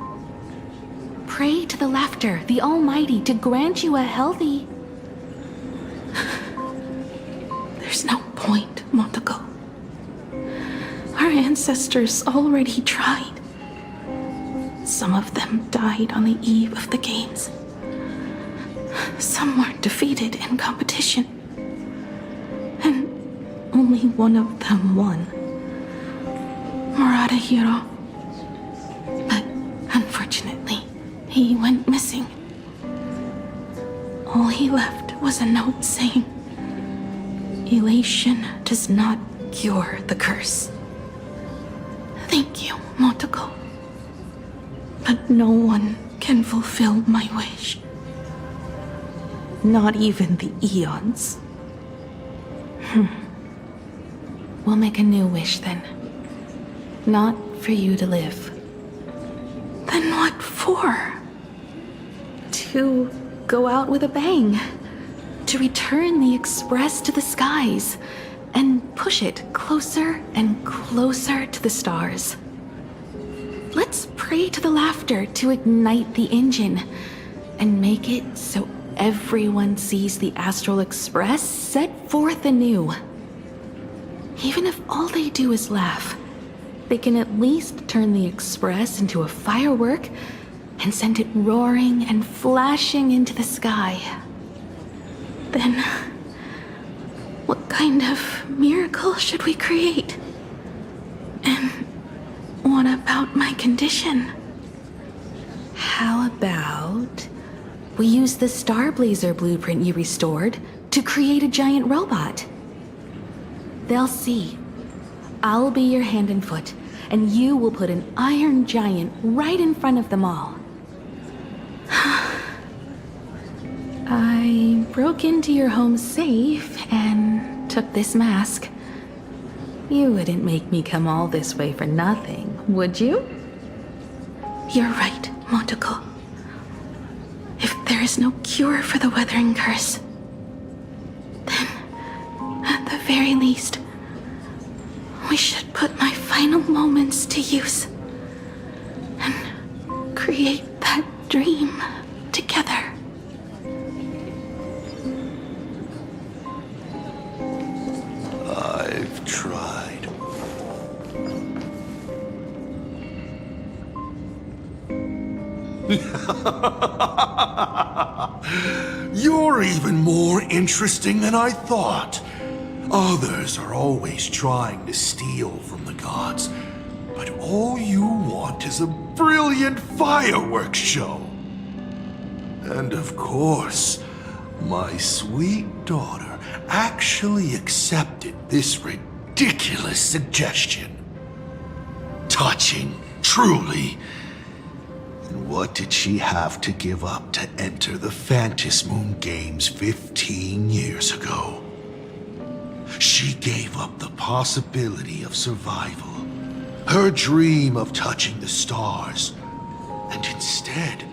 Pray to the laughter, the Almighty, to grant you a healthy... There's no point, Motoko. Our ancestors already tried. Some of them died on the eve of the games. some were defeated in competition. And only one of them won. Hiro. But unfortunately, he went missing. All he left was a note saying, "Elation does not cure the curse." Thank you, Motoko. But no one can fulfill my wish. Not even the Eons. We'll make a new wish then. Not for you to live. Then what for? To go out with a bang. To return the Express to the skies. And push it closer and closer to the stars. Let's pray to the laughter to ignite the engine. And make it so everyone sees the Astral Express set forth anew. Even if all they do is laugh, they can at least turn the Express into a firework and send it roaring and flashing into the sky. Then, what kind of miracle should we create? And what about my condition? How about we use the Starblazer blueprint you restored to create a giant robot? They'll see. I'll be your hand and foot, and you will put an iron giant right in front of them all. I broke into your home safe and took this mask. You wouldn't make me come all this way for nothing, would you? You're right, Motoko. If there is no cure for the Weathering Curse, then, at the very least, we should put my final moments to use and create that dream together. I've tried. You're even more interesting than I thought. Others are always trying to steal from the gods, but all you want is a brilliant fireworks show. And of course, my sweet daughter actually accepted this ridiculous suggestion. Touching, truly. And what did she have to give up to enter the Phantasmoon Games 15 years ago? She gave up the possibility of survival, her dream of touching the stars, and instead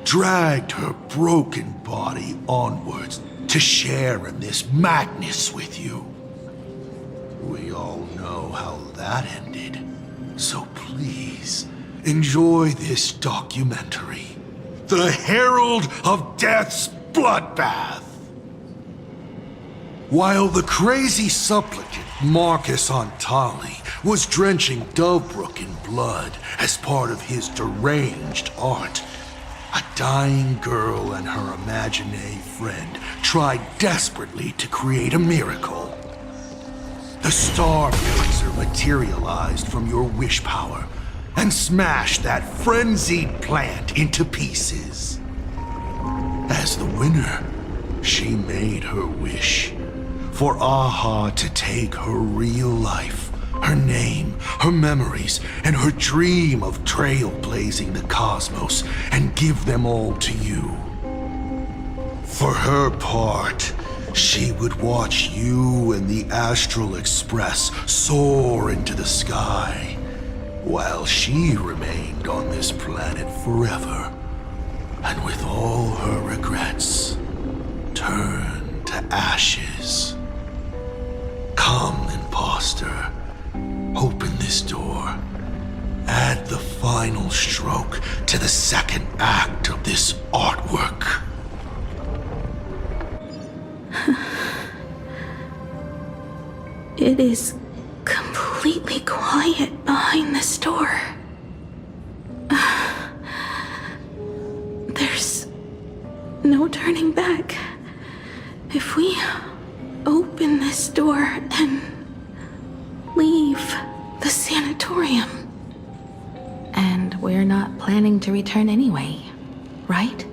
dragged her broken body onwards to share in this madness with you. We all know how that ended, so please enjoy this documentary, The Herald of Death's Bloodbath. While the crazy supplicant Marcus Antali was drenching Dovebrook in blood as part of his deranged art, a dying girl and her imaginary friend tried desperately to create a miracle. The Starblazer materialized from your wish power and smashed that frenzied plant into pieces. As the winner, she made her wish for Aha to take her real life, her name, her memories, and her dream of trailblazing the cosmos and give them all to you. For her part, she would watch you and the Astral Express soar into the sky, while she remained on this planet forever, and with all her regrets, turned to ashes. Come, imposter. Open this door. Add the final stroke to the second act of this artwork. It is completely quiet behind this door. There's no turning back. If we open this door and leave the sanatorium. And we're not planning to return anyway, right?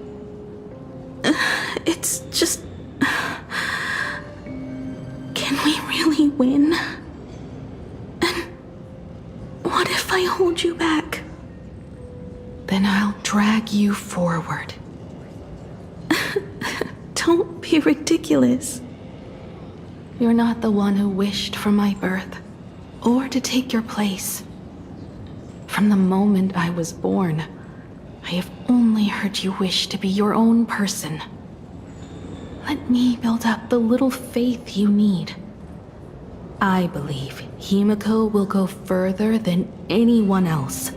It's just... Can we really win? And what if I hold you back? Then I'll drag you forward. Don't be ridiculous. You're not the one who wished for my birth, or to take your place. From the moment I was born, I have only heard you wish to be your own person. Let me build up the little faith you need. I believe Himiko will go further than anyone else.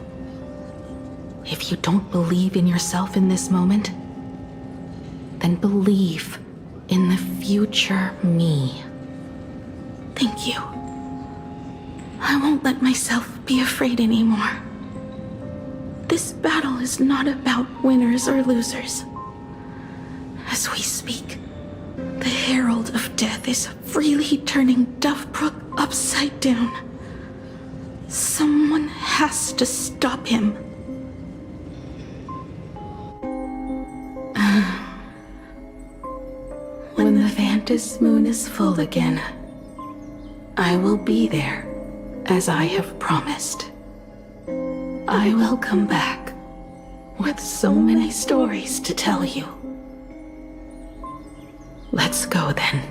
If you don't believe in yourself in this moment, then believe in the future me. Thank you. I won't let myself be afraid anymore. This battle is not about winners or losers. As we speak, the Herald of Death is freely turning Duffbrook upside down. Someone has to stop him. When the Vantis moon is full again, I will be there, as I have promised. I will come back with so many stories to tell you. Let's go then.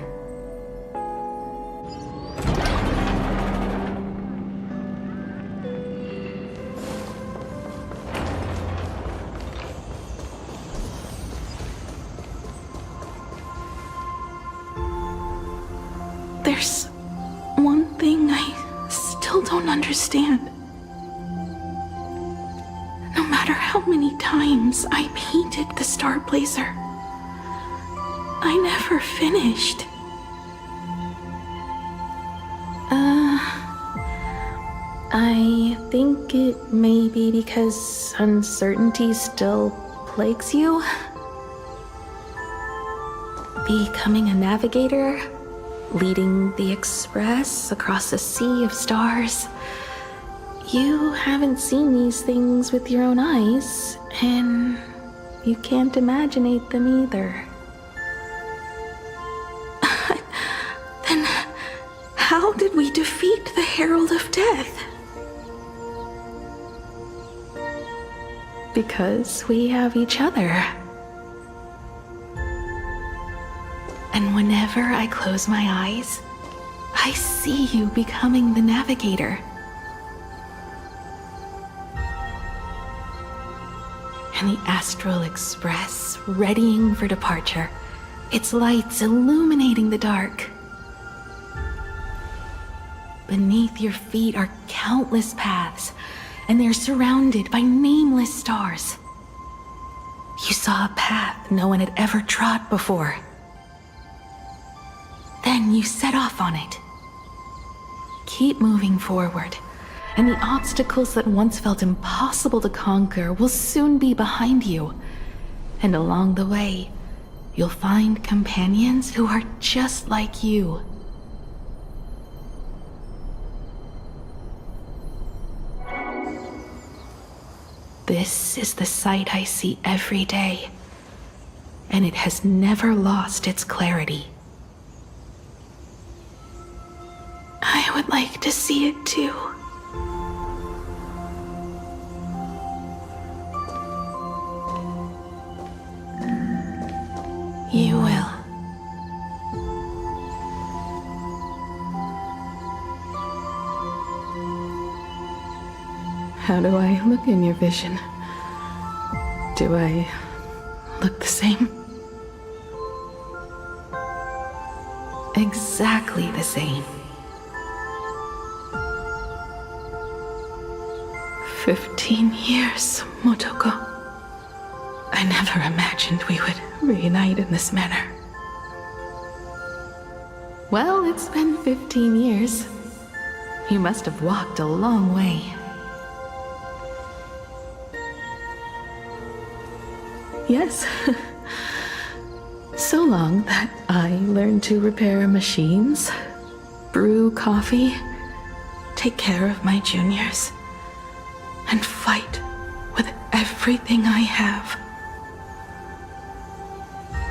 There's one thing I still don't understand. No matter how many times I painted the Star Blazer, I never finished. I think it may be because uncertainty still plagues you. Becoming a navigator, leading the Express across a sea of stars. You haven't seen these things with your own eyes, and you can't imaginate them either. Then how did we defeat the Herald of Death? Because we have each other. And whenever I close my eyes, I see you becoming the navigator. And the Astral Express readying for departure, its lights illuminating the dark. Beneath your feet are countless paths, and they're surrounded by nameless stars. You saw a path no one had ever trod before. Then you set off on it. Keep moving forward, and the obstacles that once felt impossible to conquer will soon be behind you. And along the way, you'll find companions who are just like you. This is the sight I see every day, and it has never lost its clarity. I would like to see it too. You will. How do I look in your vision? Do I look the same? Exactly the same. 15 years, Motoko. I never imagined we would reunite in this manner. Well, it's been 15 years. You must have walked a long way. Yes. so long that I learned to repair machines, brew coffee, take care of my juniors, and fight with everything I have.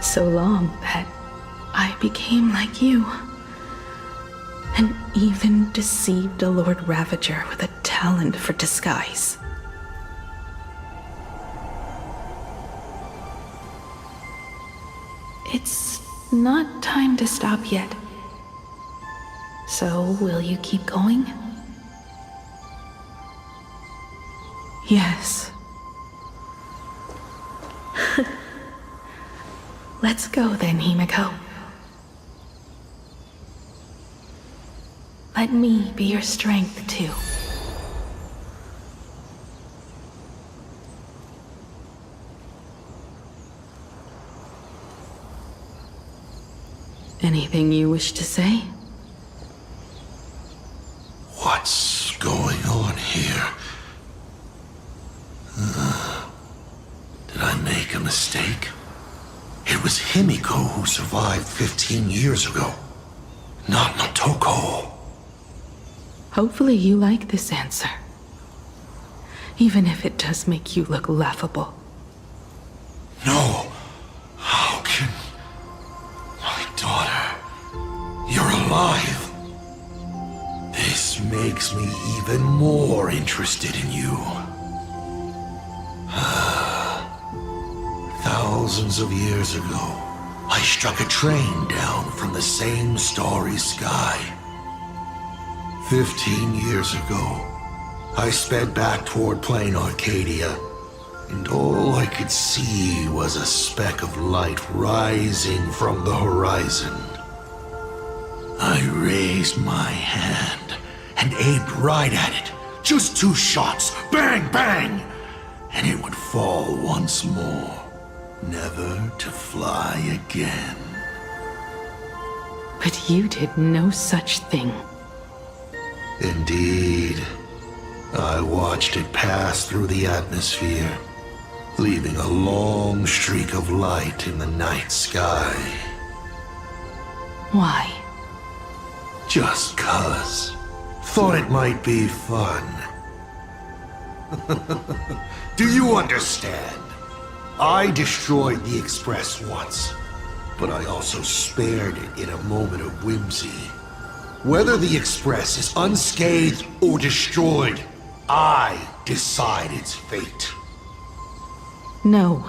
So long that I became like you, and even deceived a Lord Ravager with a talent for disguise. It's not time to stop yet. So, will you keep going? Yes. Let's go then, Himiko. Let me be your strength, too. Anything you wish to say? What's going on here? Did I make a mistake? It was Himiko who survived 15 years ago, not Motoko. Hopefully you like this answer. Even if it does make you look laughable. No. How can... My daughter... You're alive. This makes me even more interested in you. Thousands of years ago, I struck a train down from the same starry sky. 15 years ago, I sped back toward Plain Arcadia, and all I could see was a speck of light rising from the horizon. I raised my hand and aimed right at it. Just 2 shots, bang, bang, and it would fall once more, never to fly again. But you did no such thing. Indeed. I watched it pass through the atmosphere, leaving a long streak of light in the night sky. Why? Just 'cause. Thought it might be fun. Do you understand? I destroyed the Express once, but I also spared it in a moment of whimsy. Whether the Express is unscathed or destroyed, I decide its fate. No.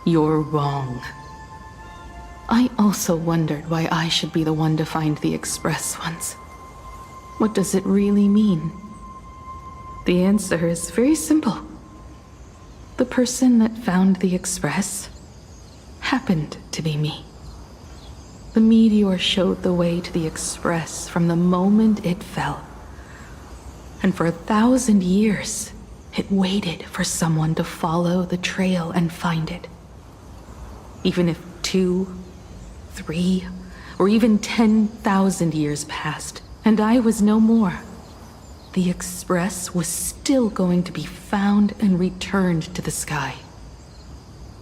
You're wrong. I also wondered why I should be the one to find the Express once. What does it really mean? The answer is very simple. The person that found the Express happened to be me. The meteor showed the way to the Express from the moment it fell. And for 1,000 years, it waited for someone to follow the trail and find it. Even if 2, 3, or even 10,000 years passed, and I was no more, the Express was still going to be found and returned to the sky.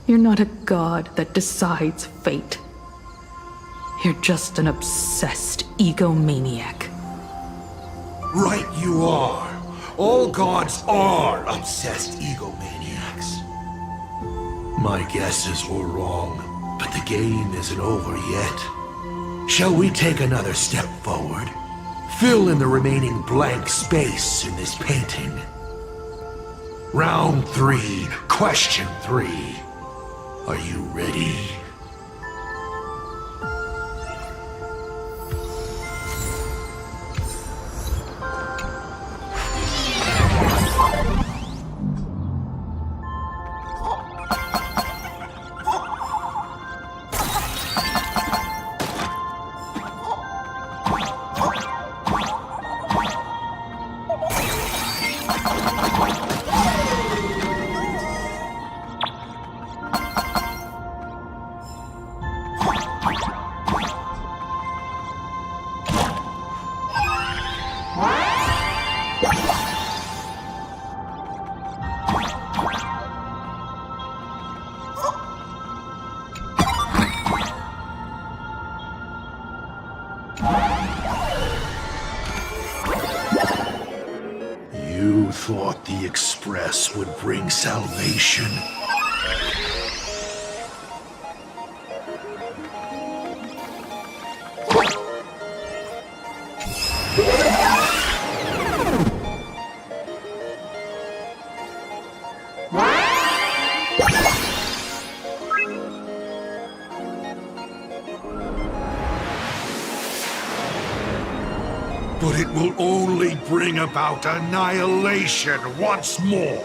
You're not a god that decides fate. You're just an obsessed egomaniac. Right you are. All gods are obsessed egomaniacs. My guesses were wrong, but the game isn't over yet. Shall we take another step forward? Fill in the remaining blank space in this painting. Round 3, question 3. Are you ready? You thought the Express would bring salvation? But it will only bring about annihilation once more.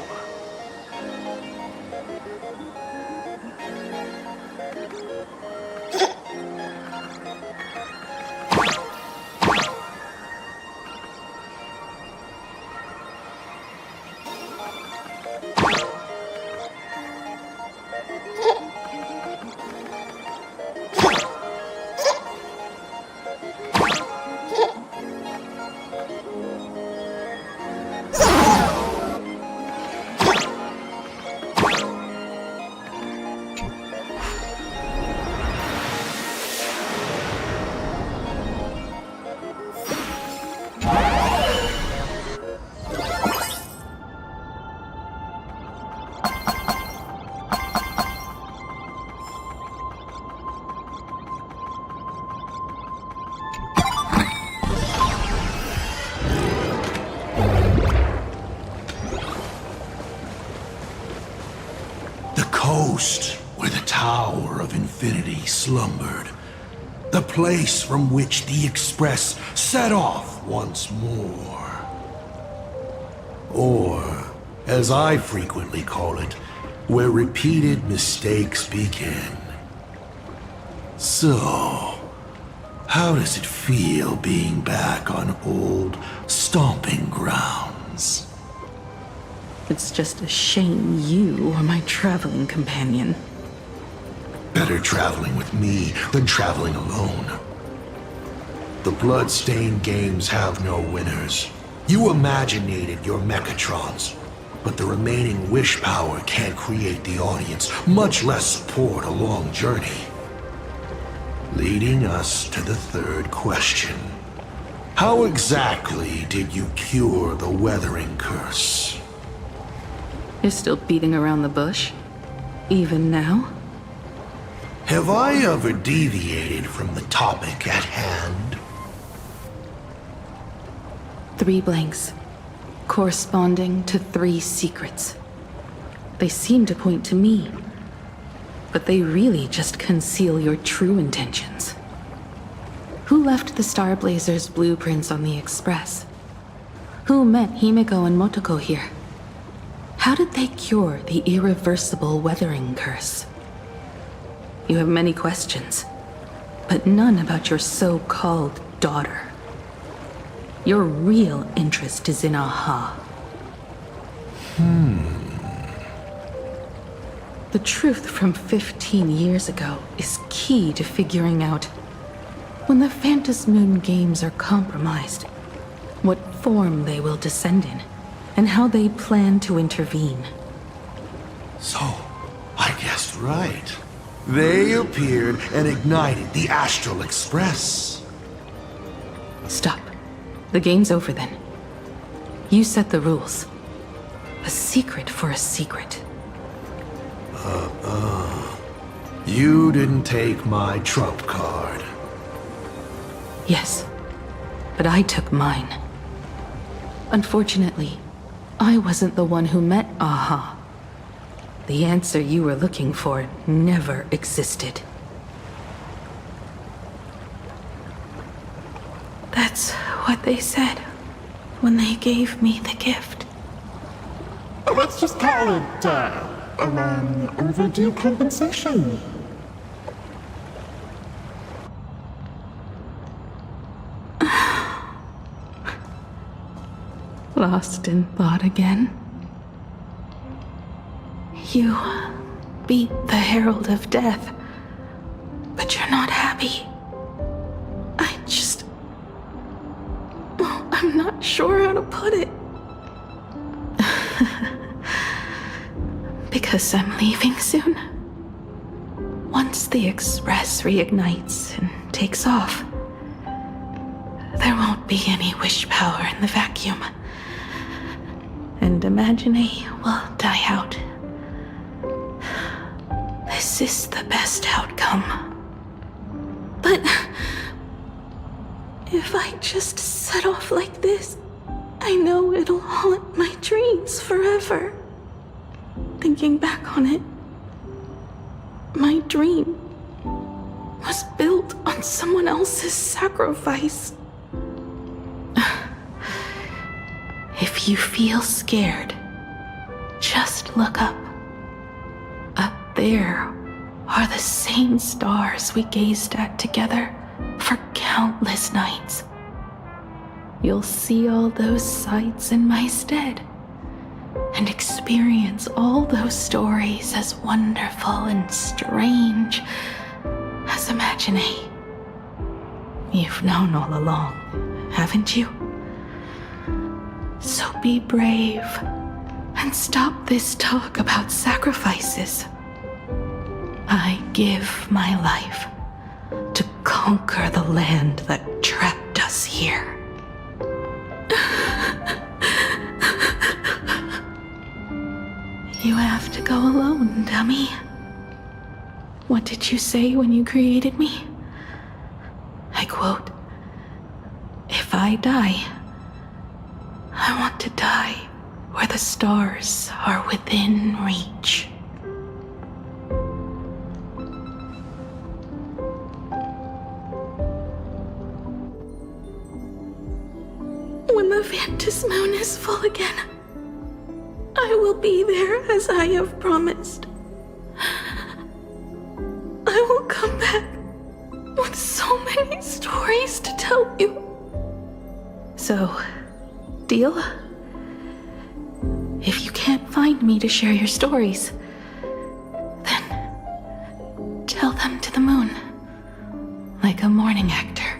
Coast where the Tower of Infinity slumbered. The place from which the Express set off once more. Or, as I frequently call it, where repeated mistakes begin. So, how does it feel being back on old stomping grounds? It's just a shame you are my traveling companion. Better traveling with me than traveling alone. The blood-stained games have no winners. You imaginated your Mechatrons, but the remaining wish power can't create the audience, much less support a long journey. Leading us to the third question. How exactly did you cure the weathering curse? You're still beating around the bush? Even now? Have I ever deviated from the topic at hand? 3 blanks, corresponding to 3 secrets. They seem to point to me, but they really just conceal your true intentions. Who left the Star Blazers' blueprints on the Express? Who met Himiko and Motoko here? How did they cure the irreversible weathering curse? You have many questions, but none about your so-called daughter. Your real interest is in Aha. The truth from 15 years ago is key to figuring out when the Phantasmoon games are compromised, what form they will descend in, and how they plan to intervene. So, I guessed right. They appeared and ignited the Astral Express. Stop. The game's over then. You set the rules. A secret for a secret. You didn't take my trump card. Yes, but I took mine. Unfortunately, I wasn't the one who met Aha. The answer you were looking for never existed. That's what they said when they gave me the gift. Let's just call it, a long overdue compensation. Lost in thought again? You beat the Herald of Death, but you're not happy. I'm not sure how to put it. Because I'm leaving soon. Once the Express reignites and takes off, There won't be any wish power in the vacuum. And Imagine will die out. This is the best outcome. But if I just set off like this, I know it'll haunt my dreams forever. Thinking back on it, my dream was built on someone else's sacrifice. If you feel scared, just look up. Up there are the same stars we gazed at together for countless nights. You'll see all those sights in my stead and experience all those stories as wonderful and strange as Imagine. You've known all along, haven't you? So be brave and stop this talk about sacrifices. I give my life to conquer the land that trapped us here. You have to go alone, dummy. What did you say when you created me? I quote, "If I die, I want to die where the stars are within reach." When the Ventus moon is full again, I will be there as I have promised. I will come back with so many stories to tell you. So, deal? If you can't find me to share your stories, then tell them to the moon, like a morning actor.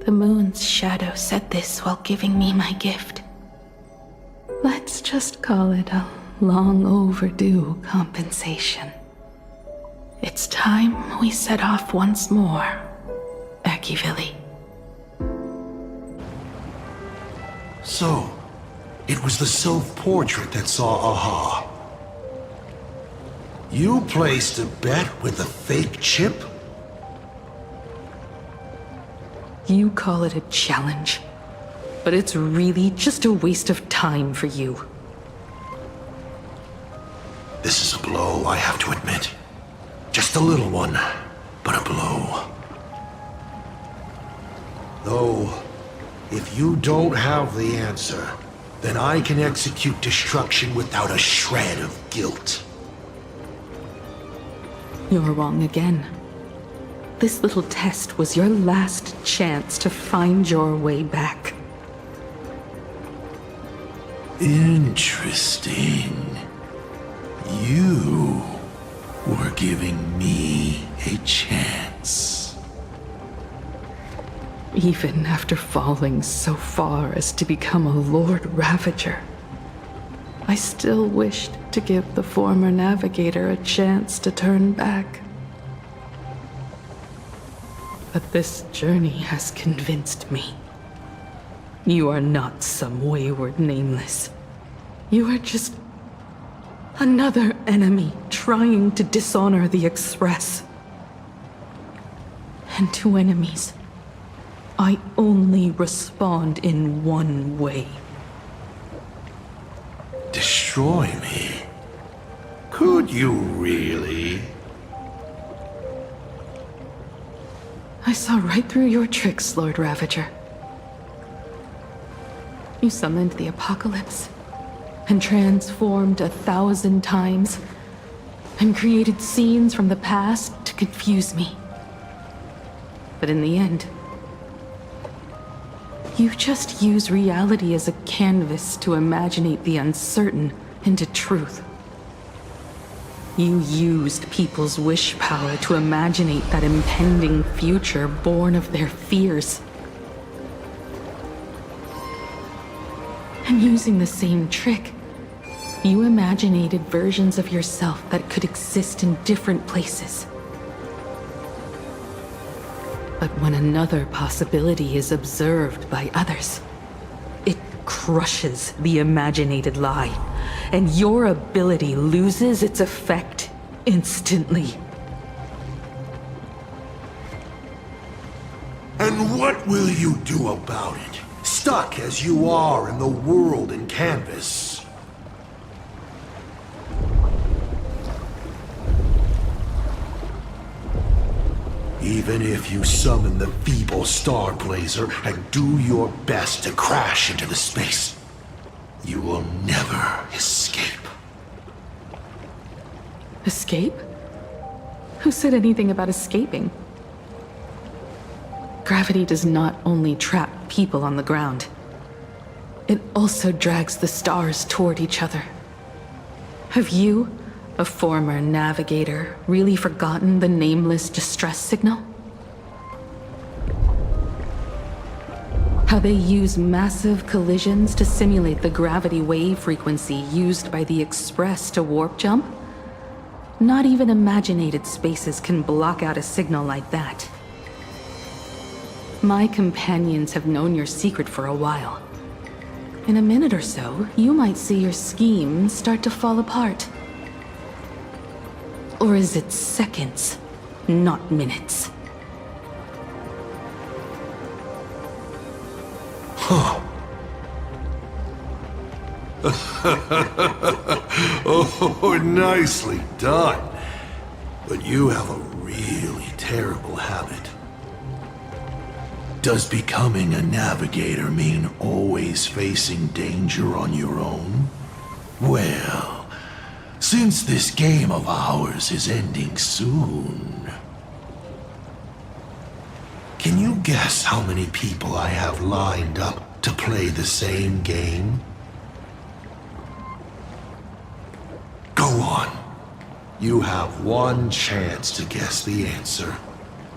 The moon's shadow said this while giving me my gift. Let's just call it a long overdue compensation. It's time we set off once more, Akivili. So, it was the self-portrait that saw Aha. You placed a bet with a fake chip? You call it a challenge, but it's really just a waste of time for you. This is a blow, I have to admit. Just a little one, but a blow. Though, if you don't have the answer, then I can execute destruction without a shred of guilt. You're wrong again. This little test was your last chance to find your way back. Interesting. You were giving me a chance. Even after falling so far as to become a Lord Ravager, I still wished to give the former navigator a chance to turn back. But this journey has convinced me. You are not some wayward nameless. You are just another enemy trying to dishonor the Express. And to enemies, I only respond in one way. Destroy me? Could you really? I saw right through your tricks, Lord Ravager. You summoned the apocalypse, and transformed 1,000 times, and created scenes from the past to confuse me. But in the end, you just use reality as a canvas to imaginate the uncertain into truth. You used people's wish power to imaginate that impending future born of their fears. And using the same trick, you imaginated versions of yourself that could exist in different places. But when another possibility is observed by others, it crushes the imaginated lie, and your ability loses its effect instantly. And what will you do about it? Stuck as you are in the world in canvas. Even if you summon the feeble Star Blazer and do your best to crash into the space, you will never escape. Escape? Who said anything about escaping? Gravity does not only trap people on the ground, it also drags the stars toward each other. Have you, a former navigator, really forgotten the nameless distress signal? How they use massive collisions to simulate the gravity wave frequency used by the Express to warp jump? Not even imaginated spaces can block out a signal like that. My companions have known your secret for a while. In a minute or so, you might see your scheme start to fall apart. Or is it seconds, not minutes? Huh. Oh, nicely done. But you have a really terrible habit. Does becoming a navigator mean always facing danger on your own? Well, since this game of ours is ending soon, can you guess how many people I have lined up to play the same game? Go on. You have one chance to guess the answer.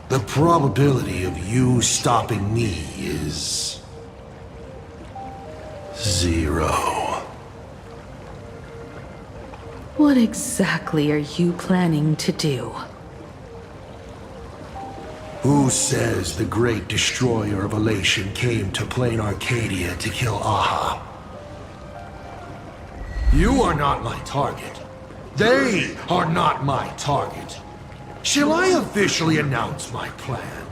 The probability of you stopping me is 0. What exactly are you planning to do? Who says the great destroyer of Elation came to plain Arcadia to kill Aha? You are not my target. They are not my target. Shall I officially announce my plan?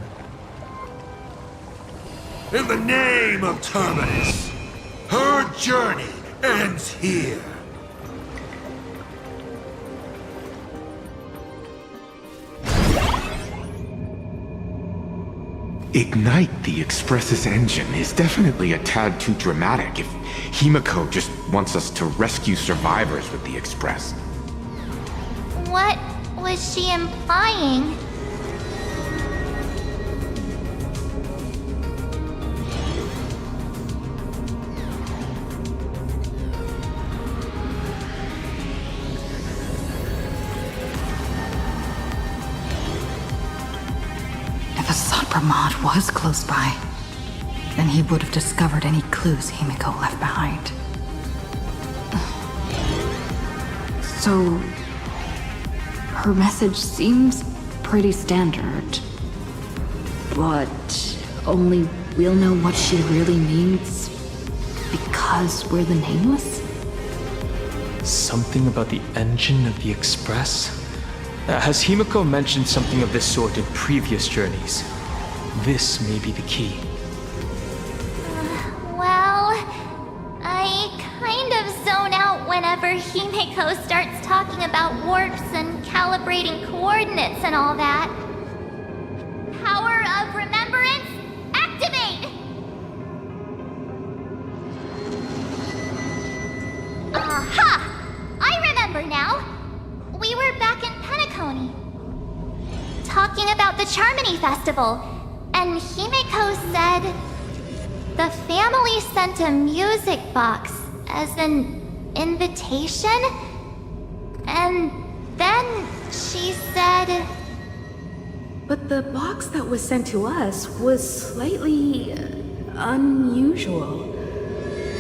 In the name of Terminus, her journey ends here. Ignite the Express's engine is definitely a tad too dramatic if Himiko just wants us to rescue survivors with the Express. What was she implying? If Assad Pramod was close by, then he would have discovered any clues Himiko left behind. So, her message seems pretty standard. But only we'll know what she really means because we're the Nameless? Something about the engine of the Express? Has Himiko mentioned something of this sort in previous journeys? This may be the key. Well, I kind of zone out whenever Himiko starts talking about warps and calibrating coordinates and all that. Power of remembrance, activate! Aha! I remember now. We were back in Penacony, talking about the Charmony Festival, and Himiko said the family sent a music box as an invitation, and then she said... But the box that was sent to us was slightly unusual.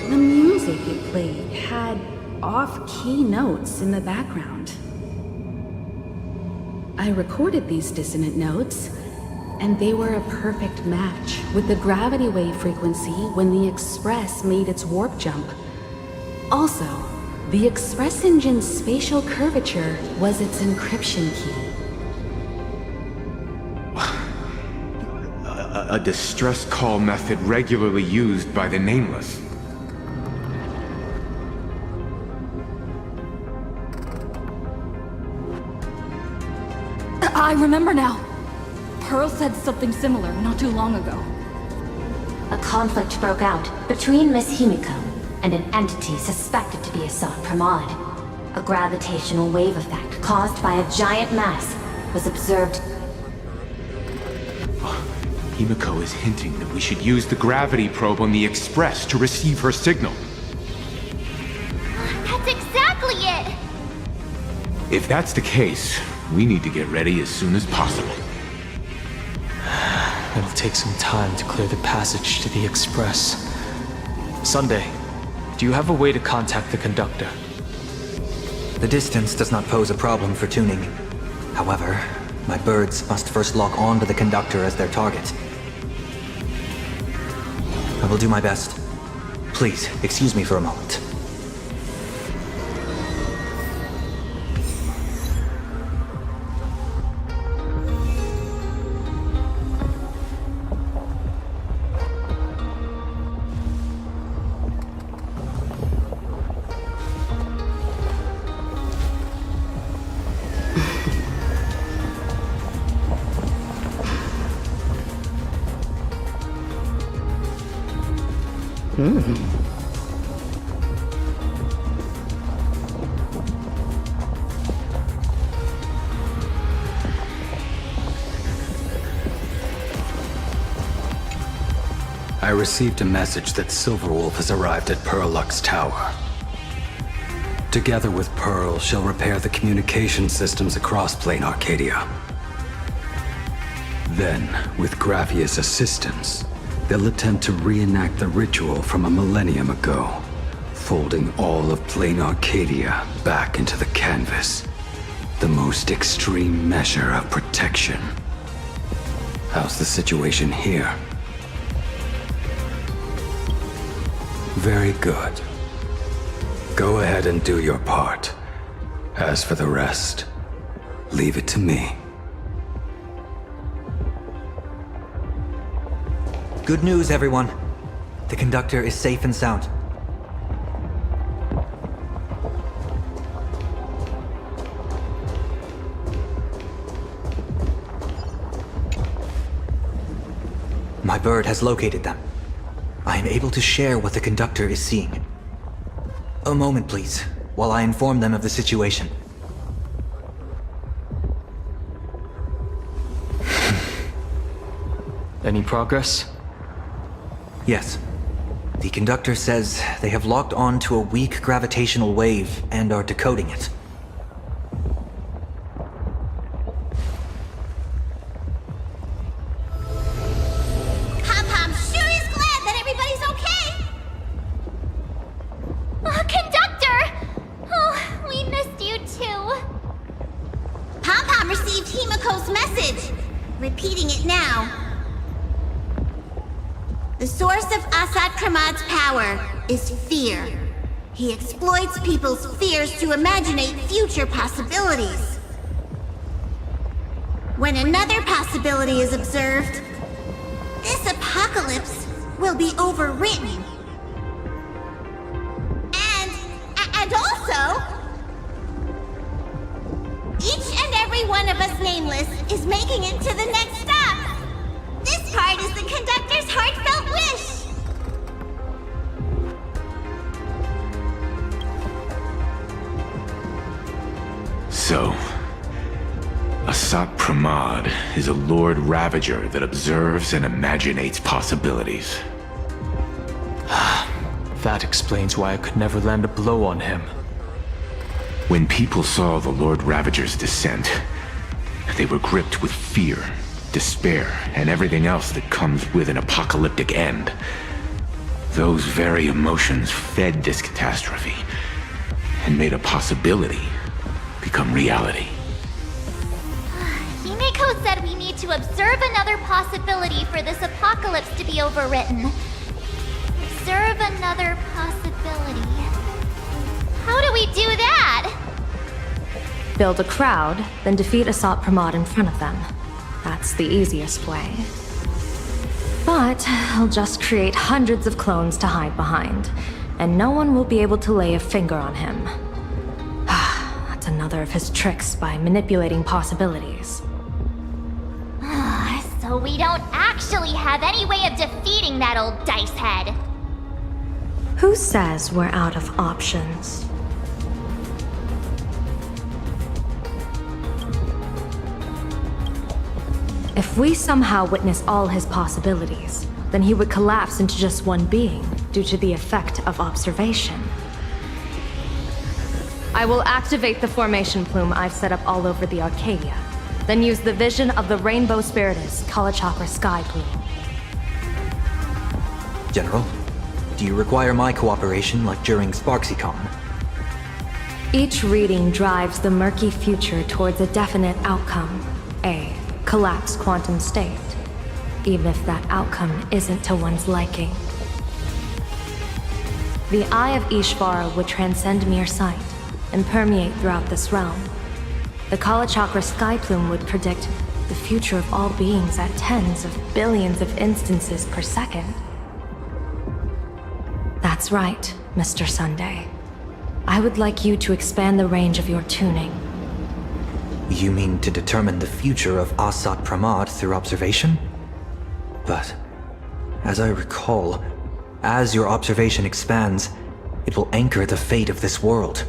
The music it played had off-key notes in the background. I recorded these dissonant notes, and they were a perfect match with the gravity wave frequency when the Express made its warp jump. Also, the Express engine's spatial curvature was its encryption key. A distress call method regularly used by the Nameless. I remember now. Pearl said something similar not too long ago. A conflict broke out between Miss Himiko and an entity suspected to be Asat Pramod. A gravitational wave effect caused by a giant mass was observed. Himiko is hinting that we should use the gravity probe on the Express to receive her signal. That's exactly it! If that's the case, we need to get ready as soon as possible. It'll take some time to clear the passage to the Express. Sunday, do you have a way to contact the conductor? The distance does not pose a problem for tuning. However, my birds must first lock on to the conductor as their target. I will do my best. Please, excuse me for a moment. I received a message that Silverwolf has arrived at Pearlux Tower. Together with Pearl, she'll repair the communication systems across Plane Arcadia. Then, with Graphia's assistance, they'll attempt to reenact the ritual from a millennium ago, folding all of Plane Arcadia back into the canvas. The most extreme measure of protection. How's the situation here? Very good. Go ahead and do your part. As for the rest, leave it to me. Good news, everyone. The conductor is safe and sound. My bird has located them. I am able to share what the conductor is seeing. A moment, please, while I inform them of the situation. Any progress? Yes. The conductor says they have locked on to a weak gravitational wave and are decoding it. Pom-Pom sure is glad that everybody's okay! Conductor! Oh, we missed you too. Pom-Pom received Himiko's message. Repeating it now. The source of Asat Kramad's power is fear. He exploits people's fears to imaginate future possibilities. When another possibility is observed, this apocalypse will be overwritten. And also, each and every one of us Nameless is making it to the next stop. This part is the conductor's heartfelt wish. So, Asat Pramod is a Lord Ravager that observes and imaginates possibilities. That explains why I could never land a blow on him. When people saw the Lord Ravager's descent, they were gripped with fear, despair, and everything else that comes with an apocalyptic end. Those very emotions fed this catastrophe and made a possibility become reality. Himiko said we need to observe another possibility for this apocalypse to be overwritten. Observe another possibility. How do we do that? Build a crowd, then defeat Asat Pramod in front of them. That's the easiest way. But I'll just create hundreds of clones to hide behind, and no one will be able to lay a finger on him. That's another of his tricks by manipulating possibilities. So we don't actually have any way of defeating that old dice head. Who says we're out of options? If we somehow witness all his possibilities, then he would collapse into just one being due to the effect of observation. I will activate the formation plume I've set up all over the Arcadia, then use the vision of the Rainbow Spiritus Kalachakra Sky Plume. General, do you require my cooperation like during SparksyCon? Each reading drives the murky future towards a definite outcome, a collapsed quantum state, even if that outcome isn't to one's liking. The Eye of Ishvara would transcend mere sight and permeate throughout this realm. The Kalachakra Sky Plume would predict the future of all beings at tens of billions of instances per second. That's right, Mr. Sunday. I would like you to expand the range of your tuning. You mean to determine the future of Asat Pramod through observation? But, as I recall, as your observation expands, it will anchor the fate of this world.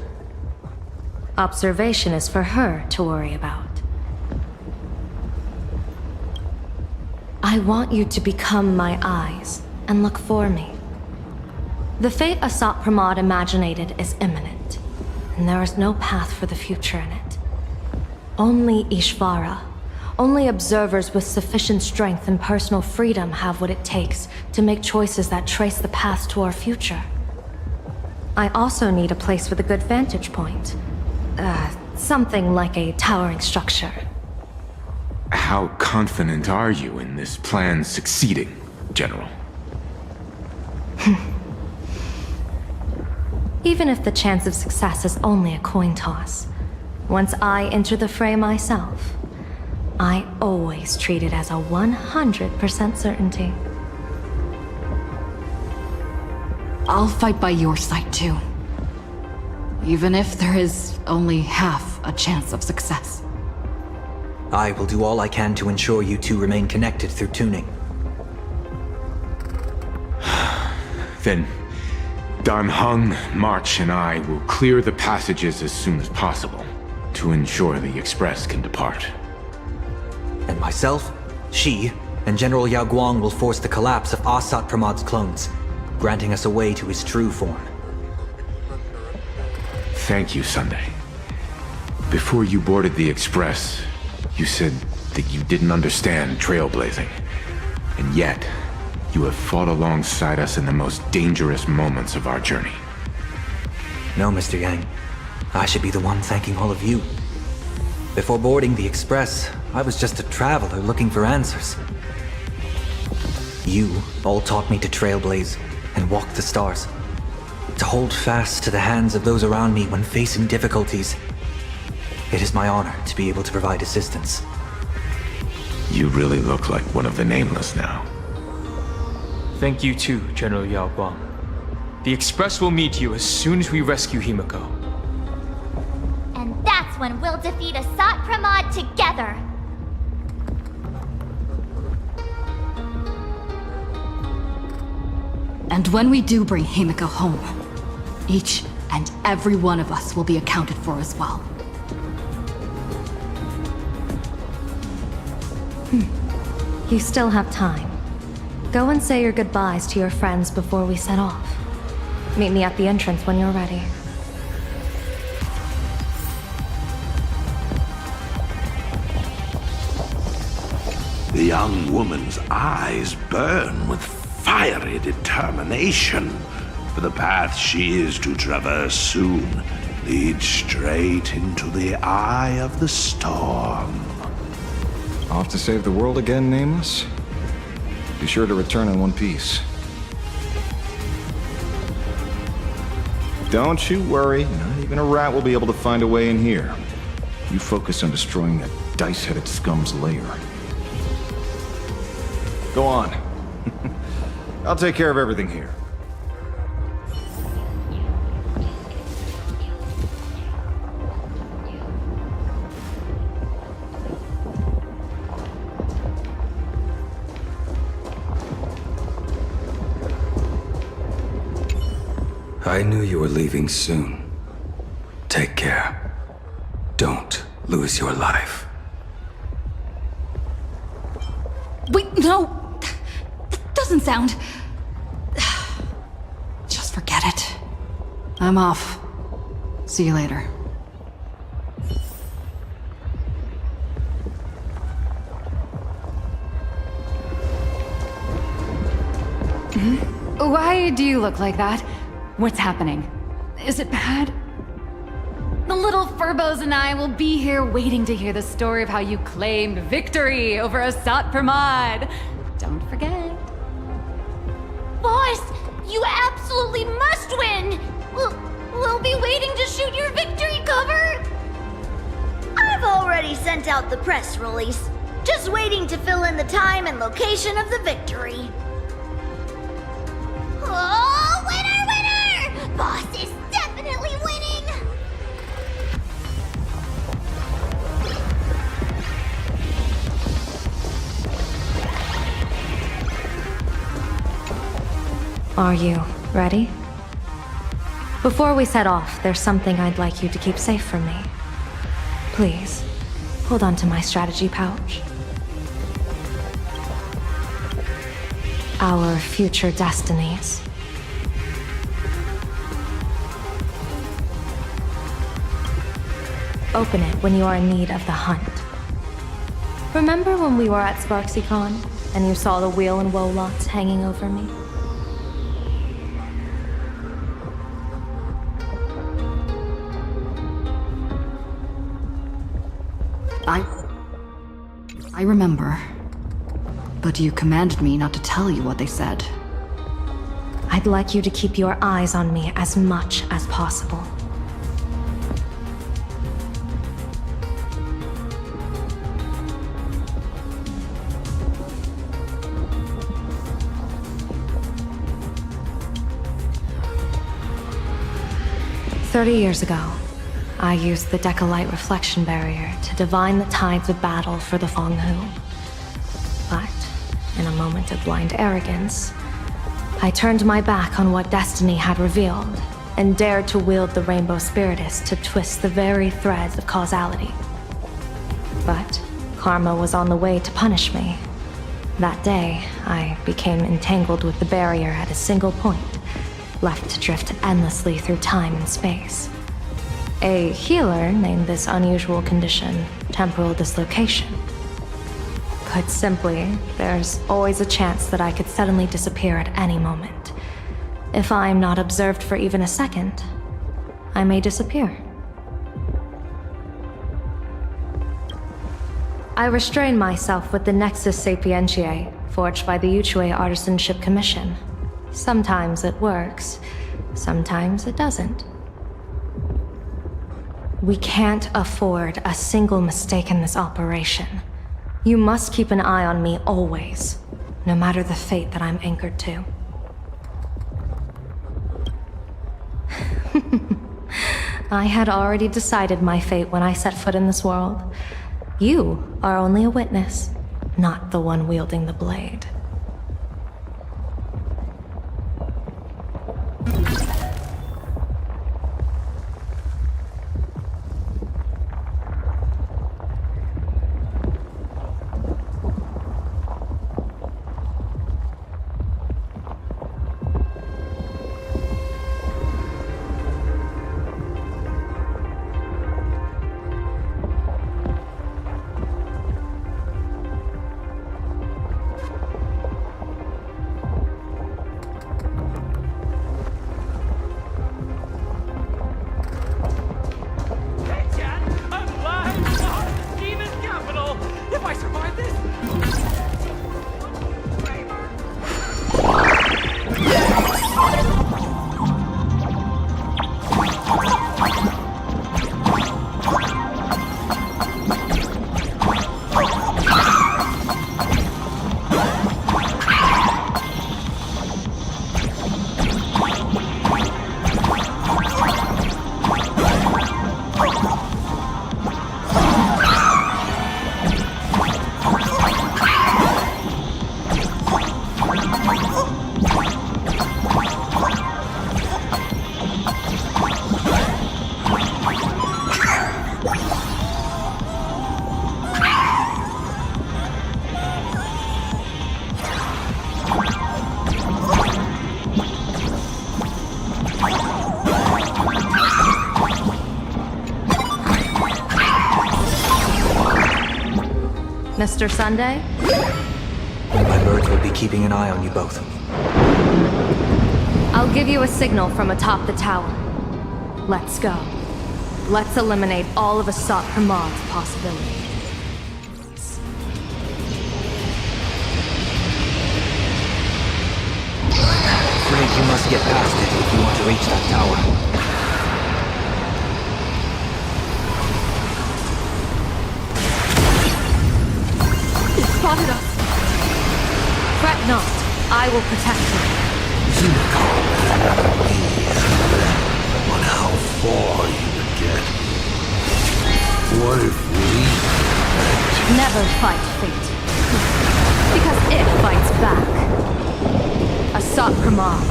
Observation is for her to worry about. I want you to become my eyes and look for me. The fate Asat Pramod imaginated is imminent, and there is no path for the future in it. Only Ishvara, only observers with sufficient strength and personal freedom have what it takes to make choices that trace the path to our future. I also need a place with a good vantage point. Something like a towering structure. How confident are you in this plan succeeding, General? Even if the chance of success is only a coin toss, once I enter the fray myself, I always treat it as a 100% certainty. I'll fight by your side too. Even if there is only half a chance of success. I will do all I can to ensure you two remain connected through tuning. Then, Dan Heng, March, and I will clear the passages as soon as possible to ensure the Express can depart. And myself, Shi, and General Yao Guang will force the collapse of Asat Pramod's clones, granting us a way to his true form. Thank you, Sunday. Before you boarded the Express, you said that you didn't understand trailblazing. And yet, you have fought alongside us in the most dangerous moments of our journey. No, Mr. Yang. I should be the one thanking all of you. Before boarding the Express, I was just a traveler looking for answers. You all taught me to trailblaze and walk the stars. To hold fast to the hands of those around me when facing difficulties. It is my honor to be able to provide assistance. You really look like one of the Nameless now. Thank you too, General Yao Guang. The Express will meet you as soon as we rescue Himiko. And that's when we'll defeat Asat Pramod together. And when we do bring Himiko home, each and every one of us will be accounted for as well. You still have time. Go and say your goodbyes to your friends before we set off. Meet me at the entrance when you're ready. The young woman's eyes burn with fiery determination, for the path she is to traverse soon leads straight into the eye of the storm. Off to save the world again, Nameless? Be sure to return in one piece. Don't you worry, not even a rat will be able to find a way in here. You focus on destroying that dice-headed scum's lair. Go on. I'll take care of everything here. I knew you were leaving soon. Take care. Don't lose your life. Wait, no! That doesn't sound... Just forget it. I'm off. See you later. Why do you look like that? What's happening? Is it bad? The little Furbos and I will be here waiting to hear the story of how you claimed victory over Asat Pramod. Don't forget. Boss, you absolutely must win! We'll be waiting to shoot your victory cover! I've already sent out the press release. Just waiting to fill in the time and location of the victory. Oh, winner, winner! Boss is definitely winning! Are you ready? Before we set off, there's something I'd like you to keep safe from me. Please, hold on to my strategy pouch. Our future destinies. Open it when you are in need of the hunt. Remember when we were at SparksyCon and you saw the wheel and woe lots hanging over me? I remember. But you commanded me not to tell you what they said. I'd like you to keep your eyes on me as much as possible. "30 years ago, I used the Decalite reflection barrier to divine the tides of battle for the Fonghu. But, in a moment of blind arrogance, I turned my back on what destiny had revealed and dared to wield the Rainbow Spiritus to twist the very threads of causality. But karma was on the way to punish me. That day, I became entangled with the barrier at a single point, left to drift endlessly through time and space. A healer named this unusual condition temporal dislocation. Put simply, there's always a chance that I could suddenly disappear at any moment. If I'm not observed for even a second, I may disappear. I restrain myself with the Nexus Sapientiae, forged by the Yuchue Artisanship Commission. Sometimes it works, sometimes it doesn't. We can't afford a single mistake in this operation. You must keep an eye on me always, no matter the fate that I'm anchored to. I had already decided my fate when I set foot in this world. You are only a witness, not the one wielding the blade. Mr. Sunday? My birds will be keeping an eye on you both. I'll give you a signal from atop the tower. Let's go. Let's eliminate all of Asat Pramad's possibilities. I'm afraid you must get past it if you want to reach that tower. It spotted us! Fret not. I will protect you. On how far you would get. What if we Never fight fate. Because it fights back. Asat Pramad.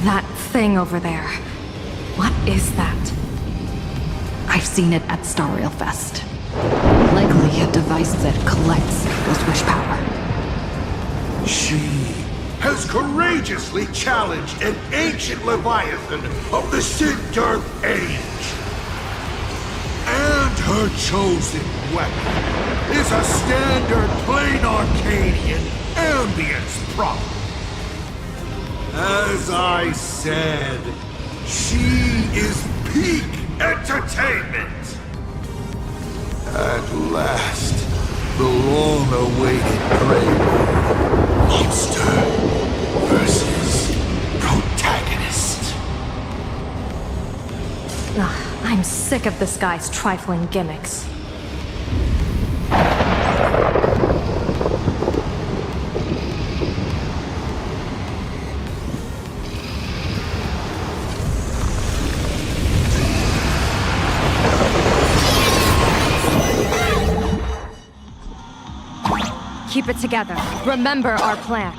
That thing over there. What is that? I've seen it at Star Rail Fest. Likely a device that collects ghost wish power. She has courageously challenged an ancient Leviathan of the Sinter Age. And her chosen weapon is a standard plain Arcadian ambience prop. As I said, she is peak entertainment. At last, the long-awaited prey. Monster versus protagonist. I'm sick of this guy's trifling gimmicks. Keep it together. Remember our plan.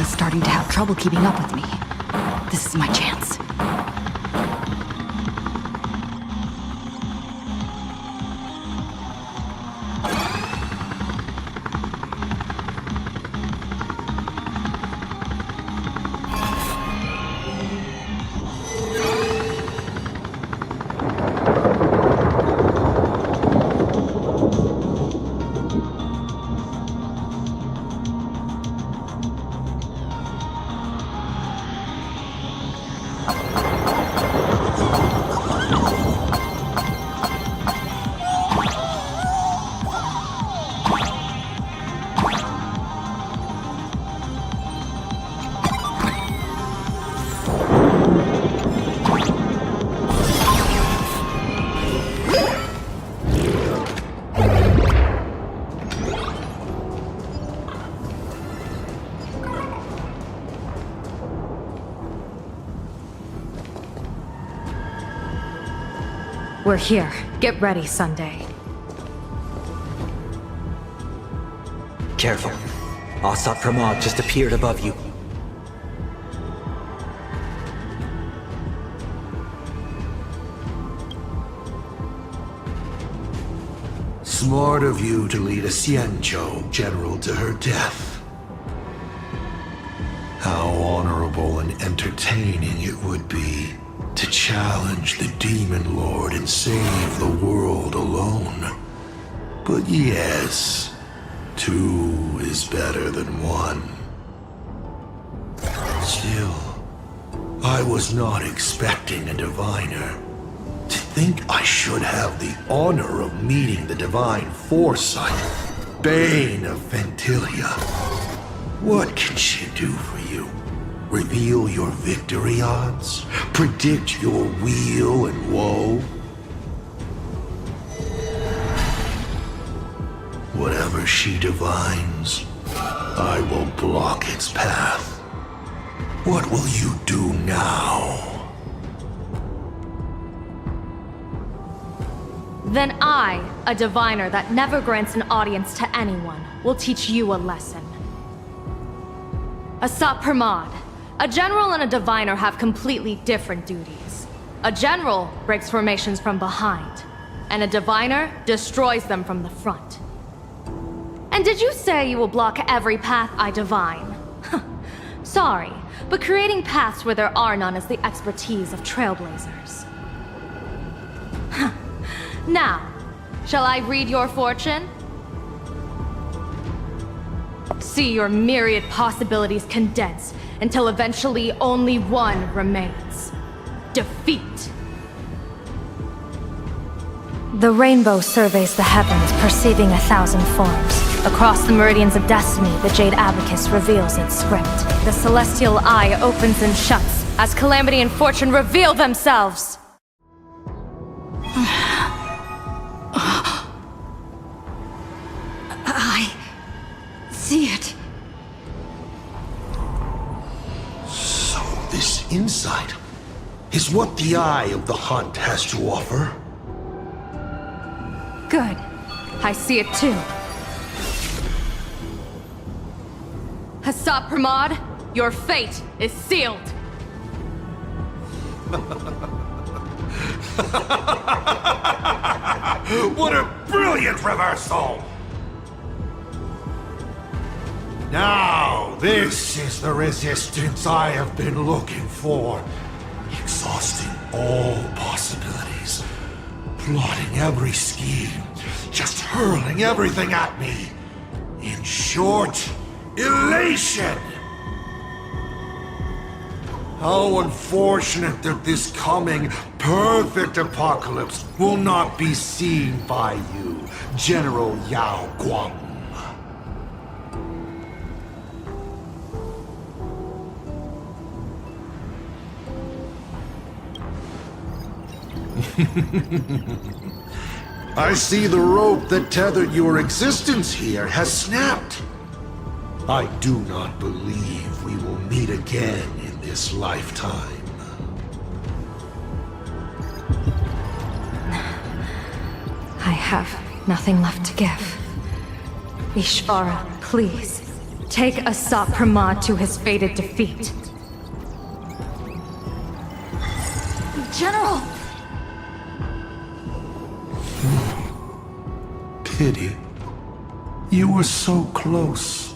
Starting to have trouble keeping up with me. This is my chance. We're here. Get ready, Sunday. Careful. Asat Pramod just appeared above you. Smart of you to lead a Xianzhou general to her death. How honorable and entertaining it would be to challenge the Demon Lord and save the world alone. But yes, 2 is better than 1. Still, I was not expecting a diviner. To think I should have the honor of meeting the divine foresight, Bane of Ventilia. What can she do for you? Reveal your victory odds? Predict your weal and woe? Whatever she divines, I will block its path. What will you do now? Then I, a diviner that never grants an audience to anyone, will teach you a lesson. Asat Pramod, a general and a diviner have completely different duties. A general breaks formations from behind, and a diviner destroys them from the front. And did you say you will block every path I divine? Sorry, but creating paths where there are none is the expertise of trailblazers. Now, shall I read your fortune? See your myriad possibilities condense until eventually only one remains. Defeat. The rainbow surveys the heavens, perceiving 1,000 forms. Across the meridians of destiny, the Jade Abacus reveals its script. The celestial eye opens and shuts as calamity and fortune reveal themselves. I see it. So this insight is what the Eye of the Hunt has to offer? Good. I see it too. Asat Pramod, your fate is sealed. What a brilliant reversal! Now, this is the resistance I have been looking for. Exhausting all possibilities. Plotting every scheme. Just hurling everything at me. In short, elation! How unfortunate that this coming perfect apocalypse will not be seen by you, General Yao Guang. I see the rope that tethered your existence here has snapped. I do not believe we will meet again in this lifetime. I have nothing left to give. Ishvara, please, take Asat Pramod to his fated defeat. General! Pity. You were so close.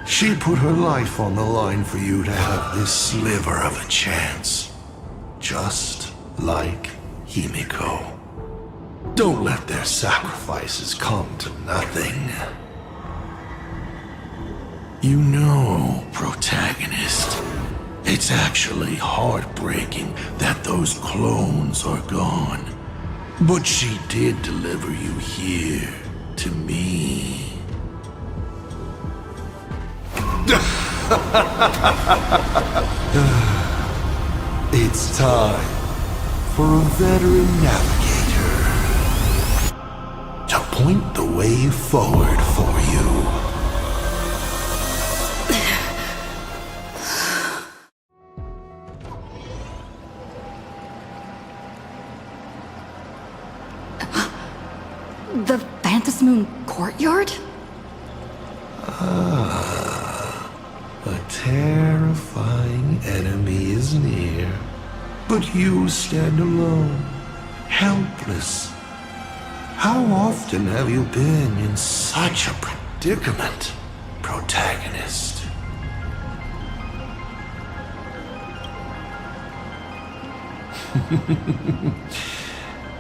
She put her life on the line for you to have this sliver of a chance. Just like Himiko. Don't let their sacrifices come to nothing. You know, protagonist, it's actually heartbreaking that those clones are gone. But she did deliver you here, to me. It's time for a veteran navigator to point the way forward for you. The Phantasmoon courtyard? Ah, a terrifying enemy is near. But you stand alone, helpless. How often have you been in such a predicament, protagonist?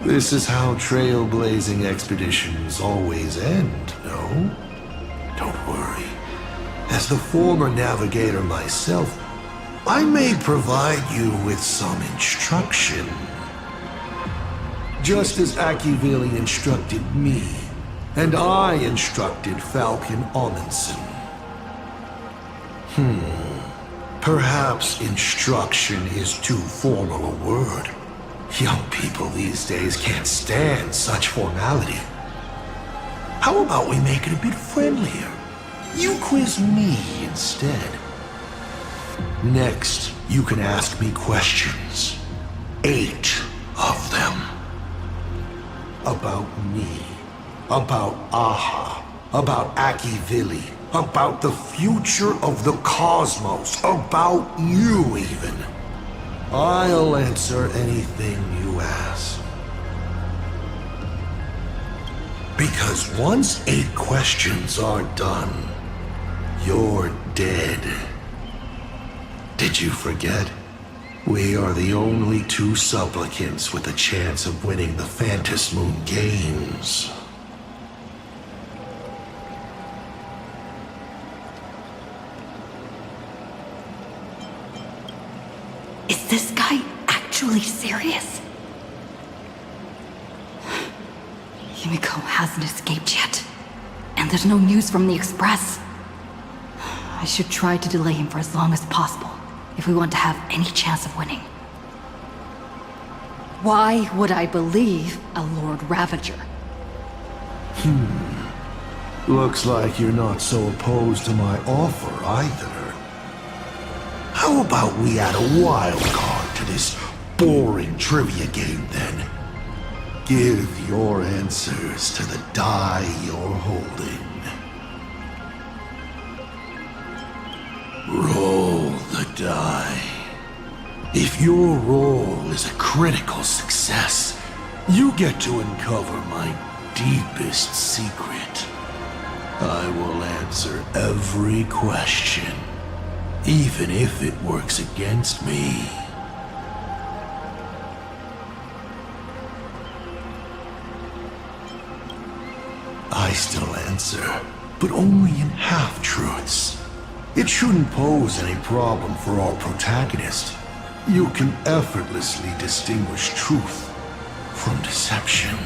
This is how trailblazing expeditions always end, no? Don't worry. As the former navigator myself, I may provide you with some instruction. Just as Akivili instructed me, and I instructed Falcon Amundsen. Perhaps instruction is too formal a word. Young people these days can't stand such formality. How about we make it a bit friendlier? You quiz me instead. Next, you can ask me questions. 8 of them. About me. About Aha. About Akivili. About the future of the cosmos. About you, even. I'll answer anything you ask. Because once 8 questions are done, you're dead. Did you forget? We are the only 2 supplicants with a chance of winning the Phantasmoon Games. Is this guy actually serious? Himiko hasn't escaped yet. And there's no news from the Express. I should try to delay him for as long as possible, if we want to have any chance of winning. Why would I believe a Lord Ravager? Looks like you're not so opposed to my offer either. How about we add a wild card to this boring trivia game then? Give your answers to the die you're holding. Roll the die. If your roll is a critical success, you get to uncover my deepest secret. I will answer every question, even if it works against me. I still answer, but only in half-truths. It shouldn't pose any problem for our protagonist. You can effortlessly distinguish truth from deception.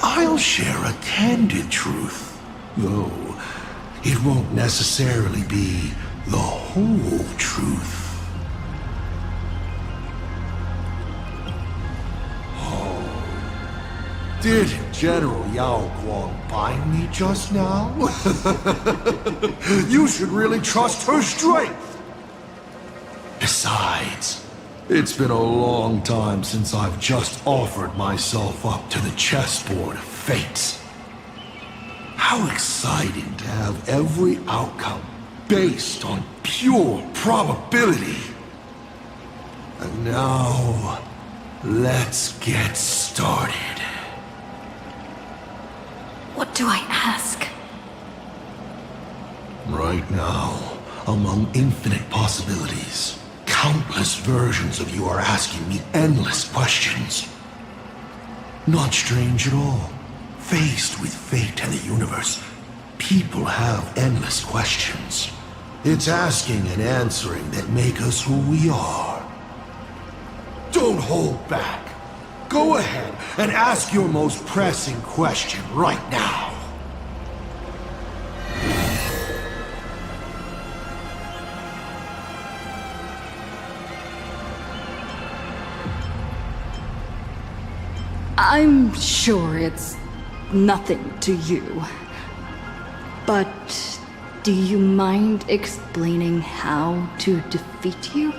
I'll share a candid truth, though it won't necessarily be the whole truth. Did General Yao Guang bind me just now? You should really trust her strength! Besides, it's been a long time since I've just offered myself up to the chessboard of fate. How exciting to have every outcome based on pure probability. And now, let's get started. What do I ask? Right now, among infinite possibilities, countless versions of you are asking me endless questions. Not strange at all. Faced with fate and the universe, people have endless questions. It's asking and answering that make us who we are. Don't hold back. Go ahead and ask your most pressing question right now. I'm sure it's nothing to you. But Do you mind explaining how to defeat you?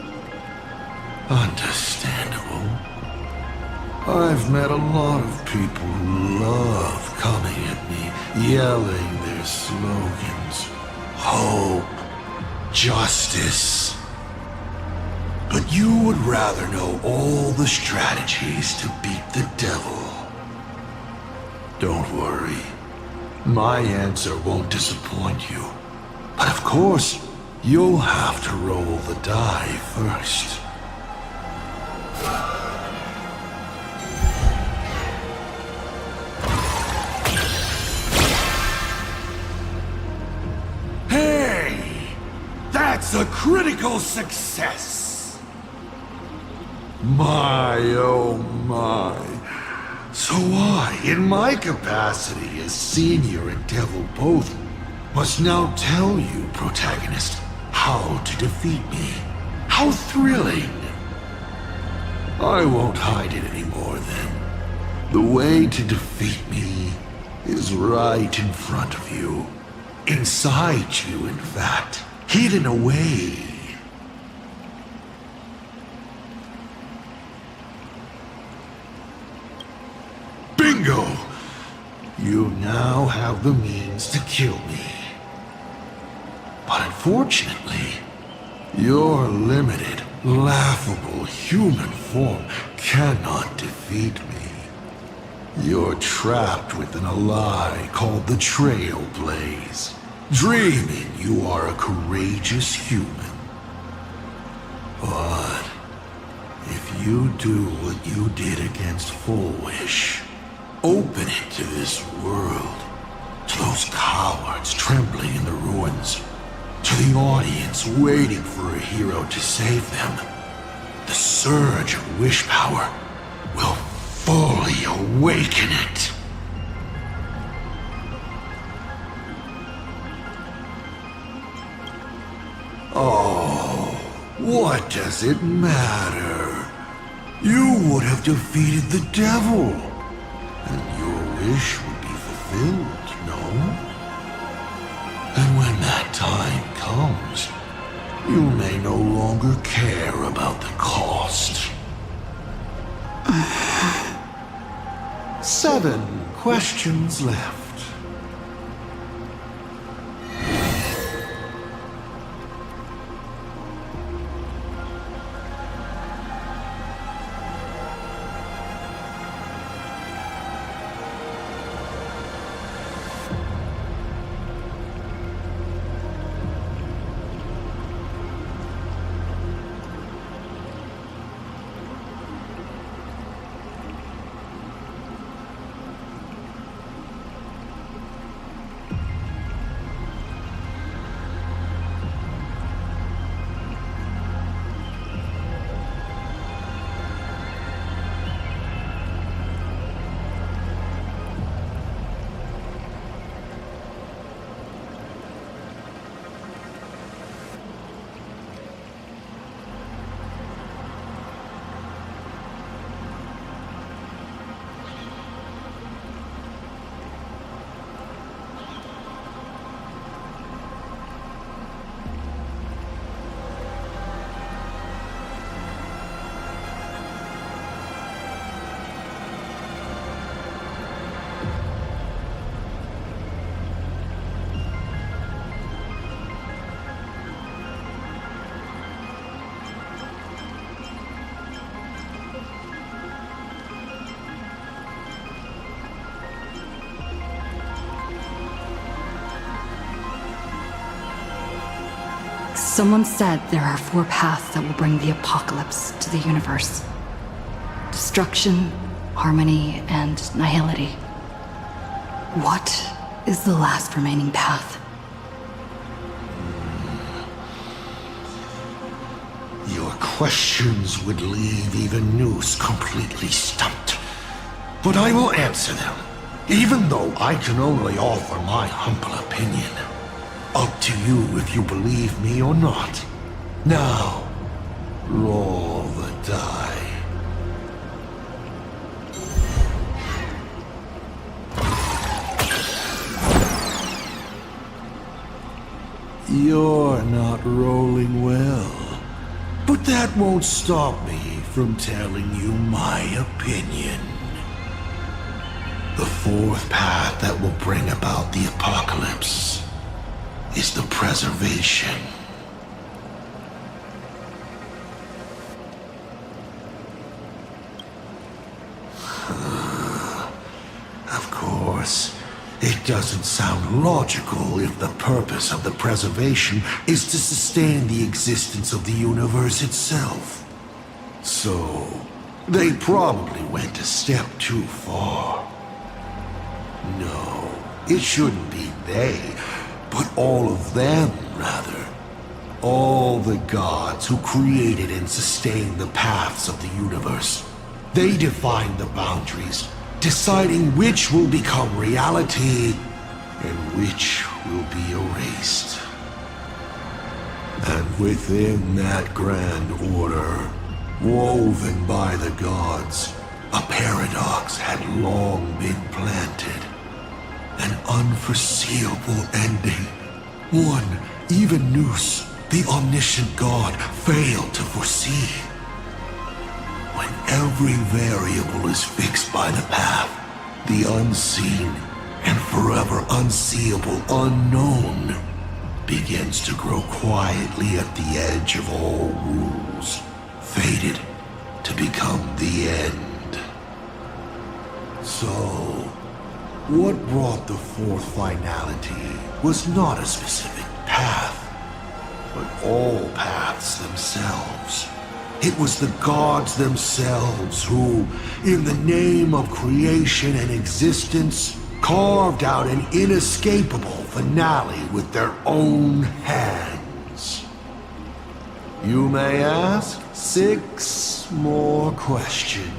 Understandable. I've met a lot of people who love coming at me, yelling their slogans. Hope. Justice. But you would rather know all the strategies to beat the devil. Don't worry. My answer won't disappoint you. But of course, you'll have to roll the die first. Hey! That's a critical success! My, oh my. So I, in my capacity as senior and devil both, must now tell you, protagonist, how to defeat me. How thrilling! I won't hide it anymore then. The way to defeat me is right in front of you. Inside you, in fact. Hidden away. Bingo! You now have the means to kill me. But unfortunately, your limited, laughable human form cannot defeat me. You're trapped within a lie called the Trailblaze, dreaming you are a courageous human. But if you do what you did against Full Wish, open it to this world, to those cowards trembling in the ruins, to the audience waiting for a hero to save them, the surge of wish power will fully awaken it. Oh, what does it matter? You would have defeated the devil, and your wish would be fulfilled, no? And when that time comes, you may no longer care about the cost. 7 questions left. Someone said there are 4 paths that will bring the apocalypse to the universe. Destruction, harmony, and nihility. What is the last remaining path? Your questions would leave even Noose completely stumped. But I will answer them, even though I can only offer my humble opinion. Up to you if you believe me or not. Now, roll the die. You're not rolling well. But that won't stop me from telling you my opinion. The fourth path that will bring about the apocalypse is the preservation. Of course, it doesn't sound logical if the purpose of the preservation is to sustain the existence of the universe itself. So, they probably went a step too far. No, it shouldn't be they, but all of them, rather. All the gods who created and sustained the paths of the universe. They define the boundaries, deciding which will become reality and which will be erased. And within that grand order, woven by the gods, a paradox had long been planted. An unforeseeable ending. One even Nous, the omniscient god, failed to foresee. When every variable is fixed by the path, the unseen and forever unseeable unknown begins to grow quietly at the edge of all rules, fated to become the end. So, what brought the fourth finality was not a specific path, but all paths themselves. It was the gods themselves who, in the name of creation and existence, carved out an inescapable finale with their own hands. You may ask 6 more questions.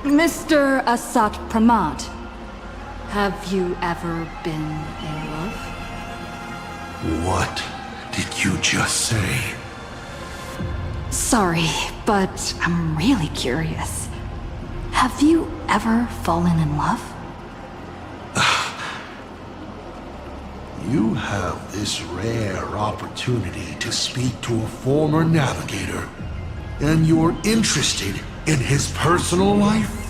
Mr. Asat Pramad, have you ever been in love? What did you just say? Sorry, but I'm really curious. Have you ever fallen in love? You have this rare opportunity to speak to a former navigator, and you're interested in his personal life?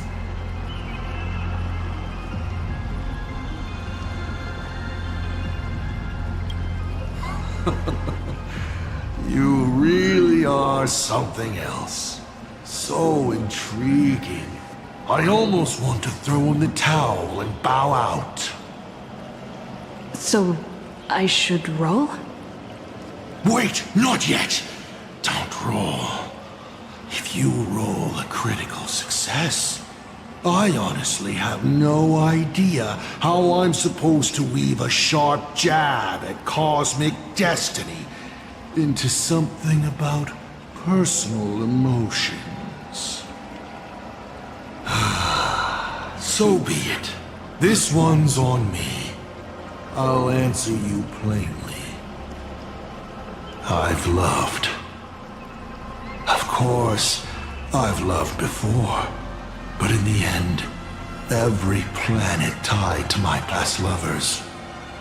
You really are something else. So intriguing. I almost want to throw in the towel and bow out. So, I should roll? Wait, not yet! Don't roll. If you roll a critical success, I honestly have no idea how I'm supposed to weave a sharp jab at cosmic destiny into something about personal emotions. So be it. This one's on me. I'll answer you plainly. I've loved. Of course, I've loved before. But in the end, every planet tied to my past lovers,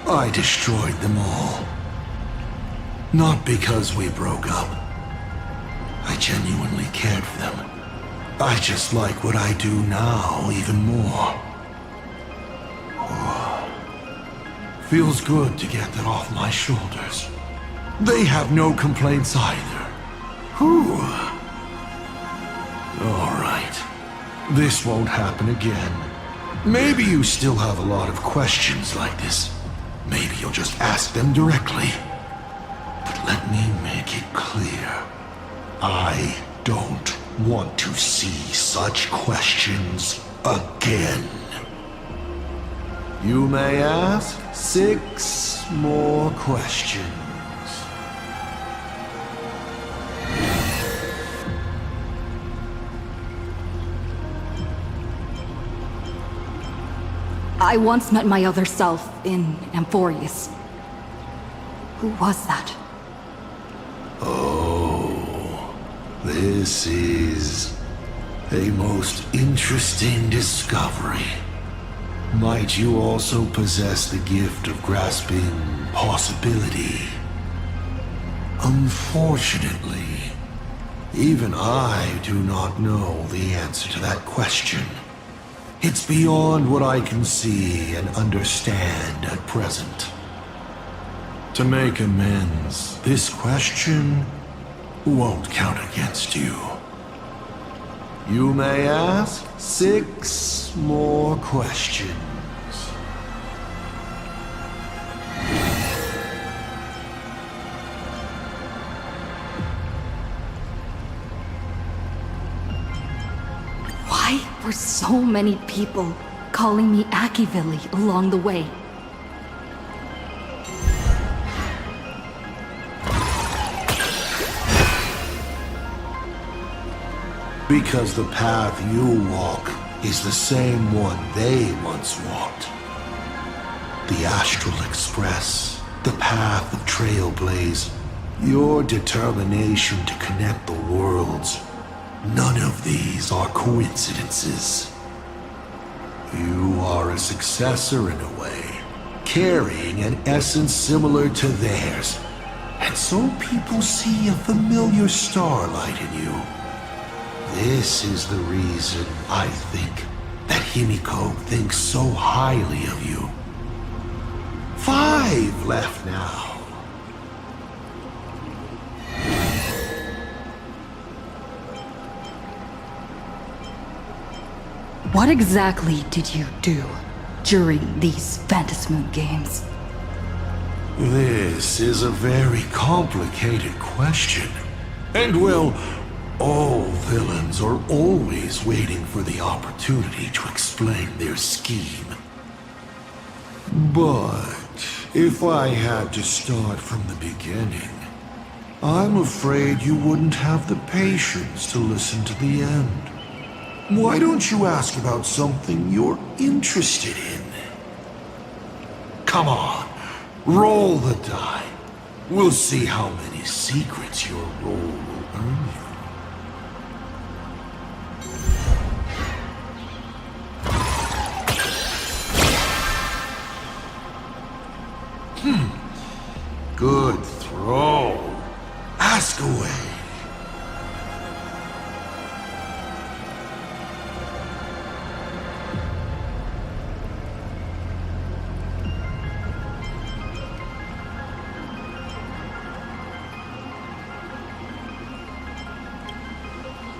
I destroyed them all. Not because we broke up. I genuinely cared for them. I just like what I do now even more. Feels good to get that off my shoulders. They have no complaints either. Whew. All right. This won't happen again. Maybe you still have a lot of questions like this. Maybe you'll just ask them directly. But let me make it clear. I don't want to see such questions again. You may ask 6 more questions. I once met my other self in Amphorius. Who was that? Oh, this is a most interesting discovery. Might you also possess the gift of grasping possibility? Unfortunately, even I do not know the answer to that question. It's beyond what I can see and understand at present. To make amends, this question won't count against you. You may ask 6 more questions. Why were so many people calling me Akivili along the way? Because the path you walk is the same one they once walked. The Astral Express, the path of Trailblaze, your determination to connect the worlds. None of these are coincidences. You are a successor in a way, carrying an essence similar to theirs. And so people see a familiar starlight in you. This is the reason I think that Himiko thinks so highly of you. 5 left now. What exactly did you do during these Phantasmoon games? This is a very complicated question. And well, all villains are always waiting for the opportunity to explain their scheme. But if I had to start from the beginning, I'm afraid you wouldn't have the patience to listen to the end. Why don't you ask about something you're interested in? Come on, roll the die. We'll see how many secrets your roll will earn you. Good throw. Ask away.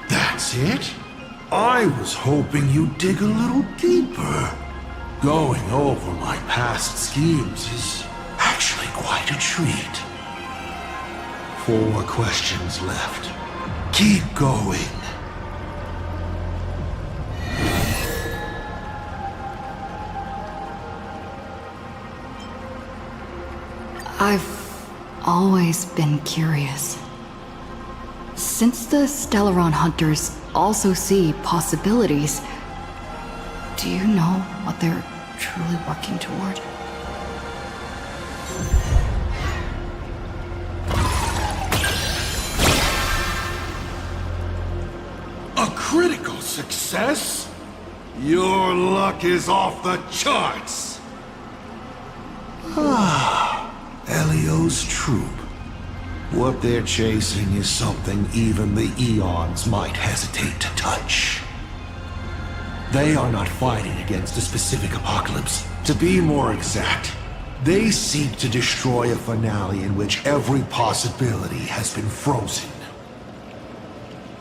That's it? I was hoping you'd dig a little deeper. Going over my past schemes is actually quite a treat. 4 questions left. Keep going. I've always been curious. Since the Stellaron Hunters also see possibilities, do you know what they're truly working toward? A critical success? Your luck is off the charts! Elio's troop. What they're chasing is something even the Eons might hesitate to touch. They are not fighting against a specific apocalypse. To be more exact, they seek to destroy a finale in which every possibility has been frozen.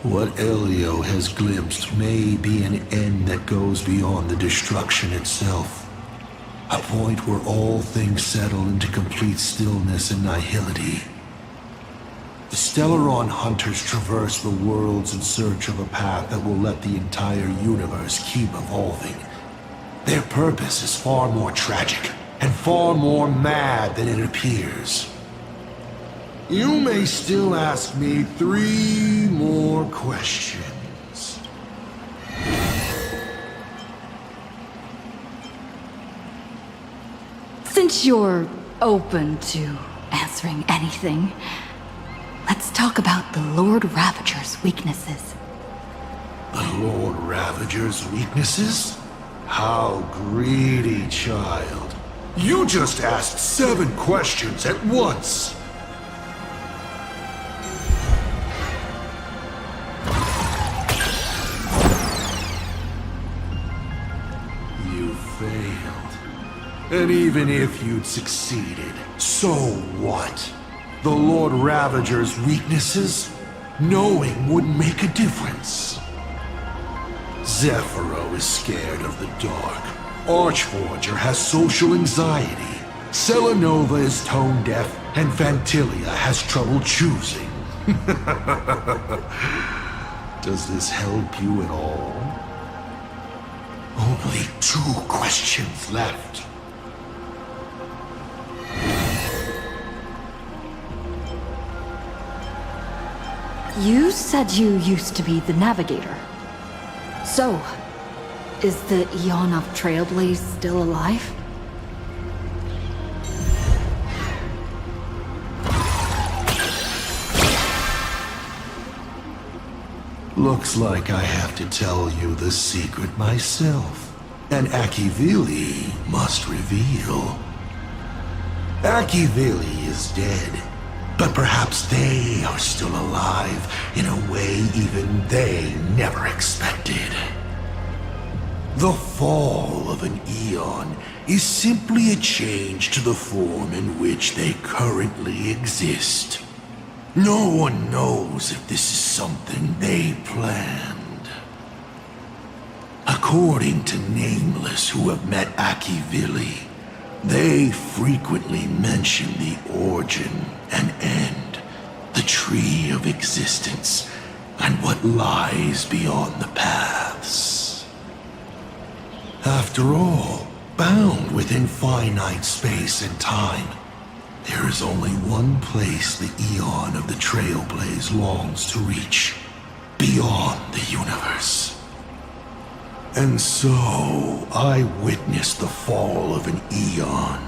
What Elio has glimpsed may be an end that goes beyond the destruction itself. A point where all things settle into complete stillness and nihility. The Stellaron Hunters traverse the worlds in search of a path that will let the entire universe keep evolving. Their purpose is far more tragic and far more mad than it appears. You may still ask me 3 more questions. Since you're open to answering anything, let's talk about the Lord Ravager's weaknesses. The Lord Ravager's weaknesses? How greedy, child. You just asked 7 questions at once. You failed. And even if you'd succeeded, so what? The Lord Ravager's weaknesses? Knowing wouldn't make a difference. Zephyro is scared of the dark. Archforger has social anxiety. Selenova is tone deaf, and Vantilia has trouble choosing. Does this help you at all? Only 2 questions left. You said you used to be the Navigator. So, is the Eon of Trailblaze still alive? Looks like I have to tell you the secret myself. And Akivili must reveal. Akivili is dead, but perhaps they are still alive in a way even they never expected. The fall of an Eon is simply a change to the form in which they currently exist. No one knows if this is something they planned. According to Nameless who have met Akivili, they frequently mention the origin and end, the tree of existence, and what lies beyond the paths. After all, bound within finite space and time, there is only one place the Eon of the Trailblaze longs to reach, beyond the universe. And so, I witnessed the fall of an Eon.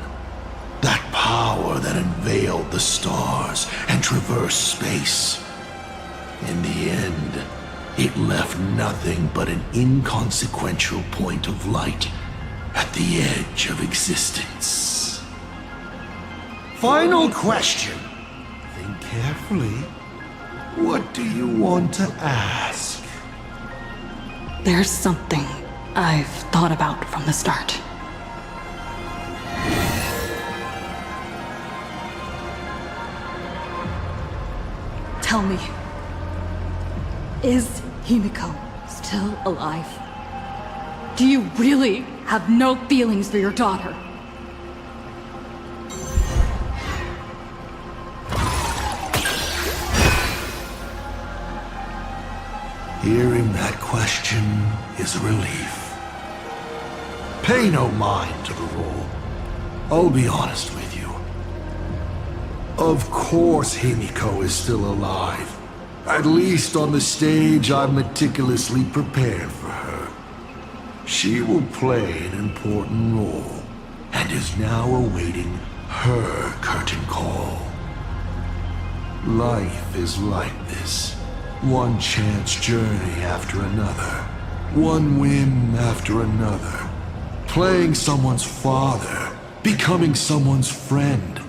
That power that unveiled the stars and traversed space. In the end, it left nothing but an inconsequential point of light at the edge of existence. Final question. Think carefully. What do you want to ask? There's something I've thought about from the start. Tell me, is Himiko still alive? Do you really have no feelings for your daughter? Hearing that question is a relief. Pay no mind to the role. I'll be honest with you. Of course Himiko is still alive. At least on the stage I've meticulously prepared for her. She will play an important role, and is now awaiting her curtain call. Life is like this. One chance journey after another. One whim after another. Playing someone's father, becoming someone's friend,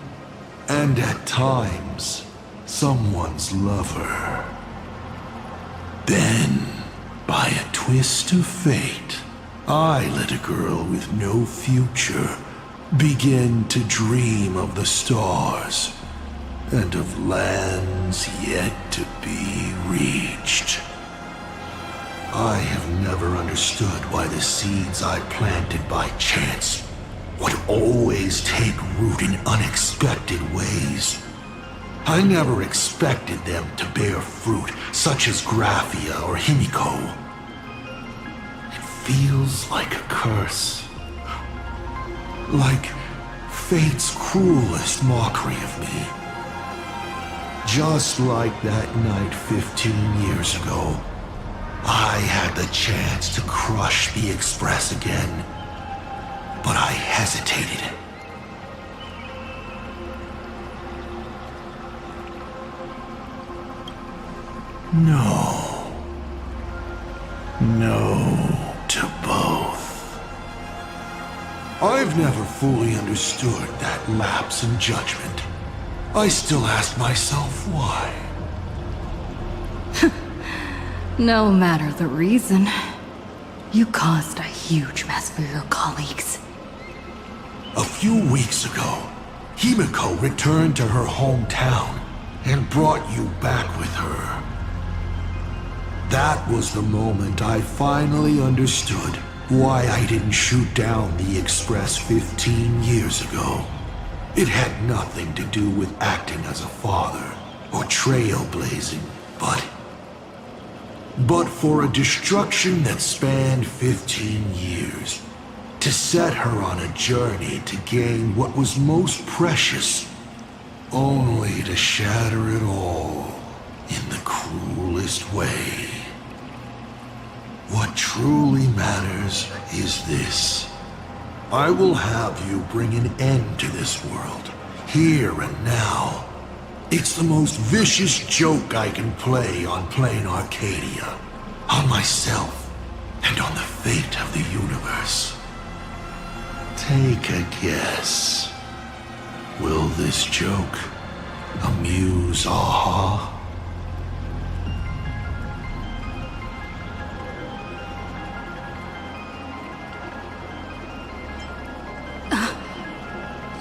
and at times, someone's lover. Then, by a twist of fate, I let a girl with no future begin to dream of the stars and of lands yet to be reached. I have never understood why the seeds I planted by chance would always take root in unexpected ways. I never expected them to bear fruit, such as Graphia or Himiko. It feels like a curse. Like fate's cruelest mockery of me. Just like that night 15 years ago, I had the chance to crush the Express again, but I hesitated. No. No to both. I've never fully understood that lapse in judgment. I still ask myself why. No matter the reason, you caused a huge mess for your colleagues. A few weeks ago, Himiko returned to her hometown and brought you back with her. That was the moment I finally understood why I didn't shoot down the Express 15 years ago. It had nothing to do with acting as a father or trailblazing, but for a destruction that spanned 15 years, to set her on a journey to gain what was most precious, only to shatter it all in the cruelest way. What truly matters is this. I will have you bring an end to this world, here and now. It's the most vicious joke I can play on plain Arcadia, on myself, and on the fate of the universe. Take a guess. Will this joke amuse Aha?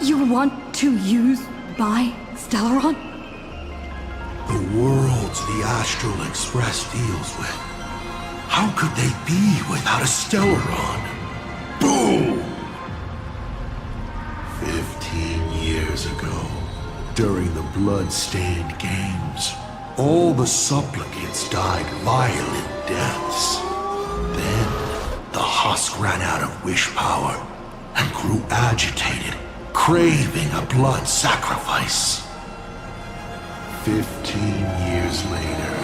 You want to use my Stellaron? The worlds the Astral Express deals with. How could they be without a Stellaron? Boom! 15 years ago, during the blood-stained games, all the supplicants died violent deaths. Then, the husk ran out of wish power and grew agitated, craving a blood sacrifice. 15 years later,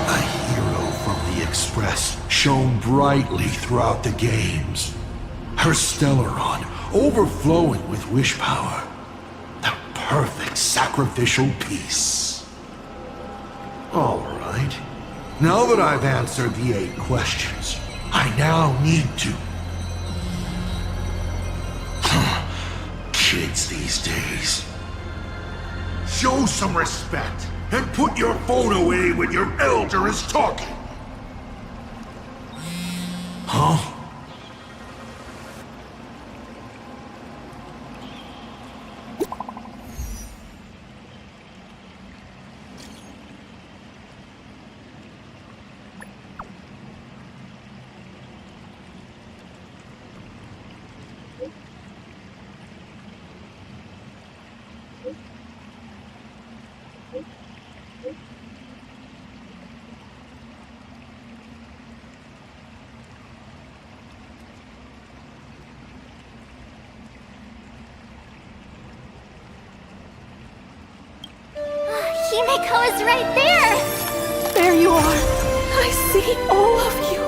a hero from the Express shone brightly throughout the games. Her Stellaron overflowing with wish power. The perfect sacrificial piece. All right. Now that I've answered the 8 questions, I now need to... Kids these days. Show some respect and put your phone away when your elder is talking. Huh? Himeko is right there! There you are. I see all of you.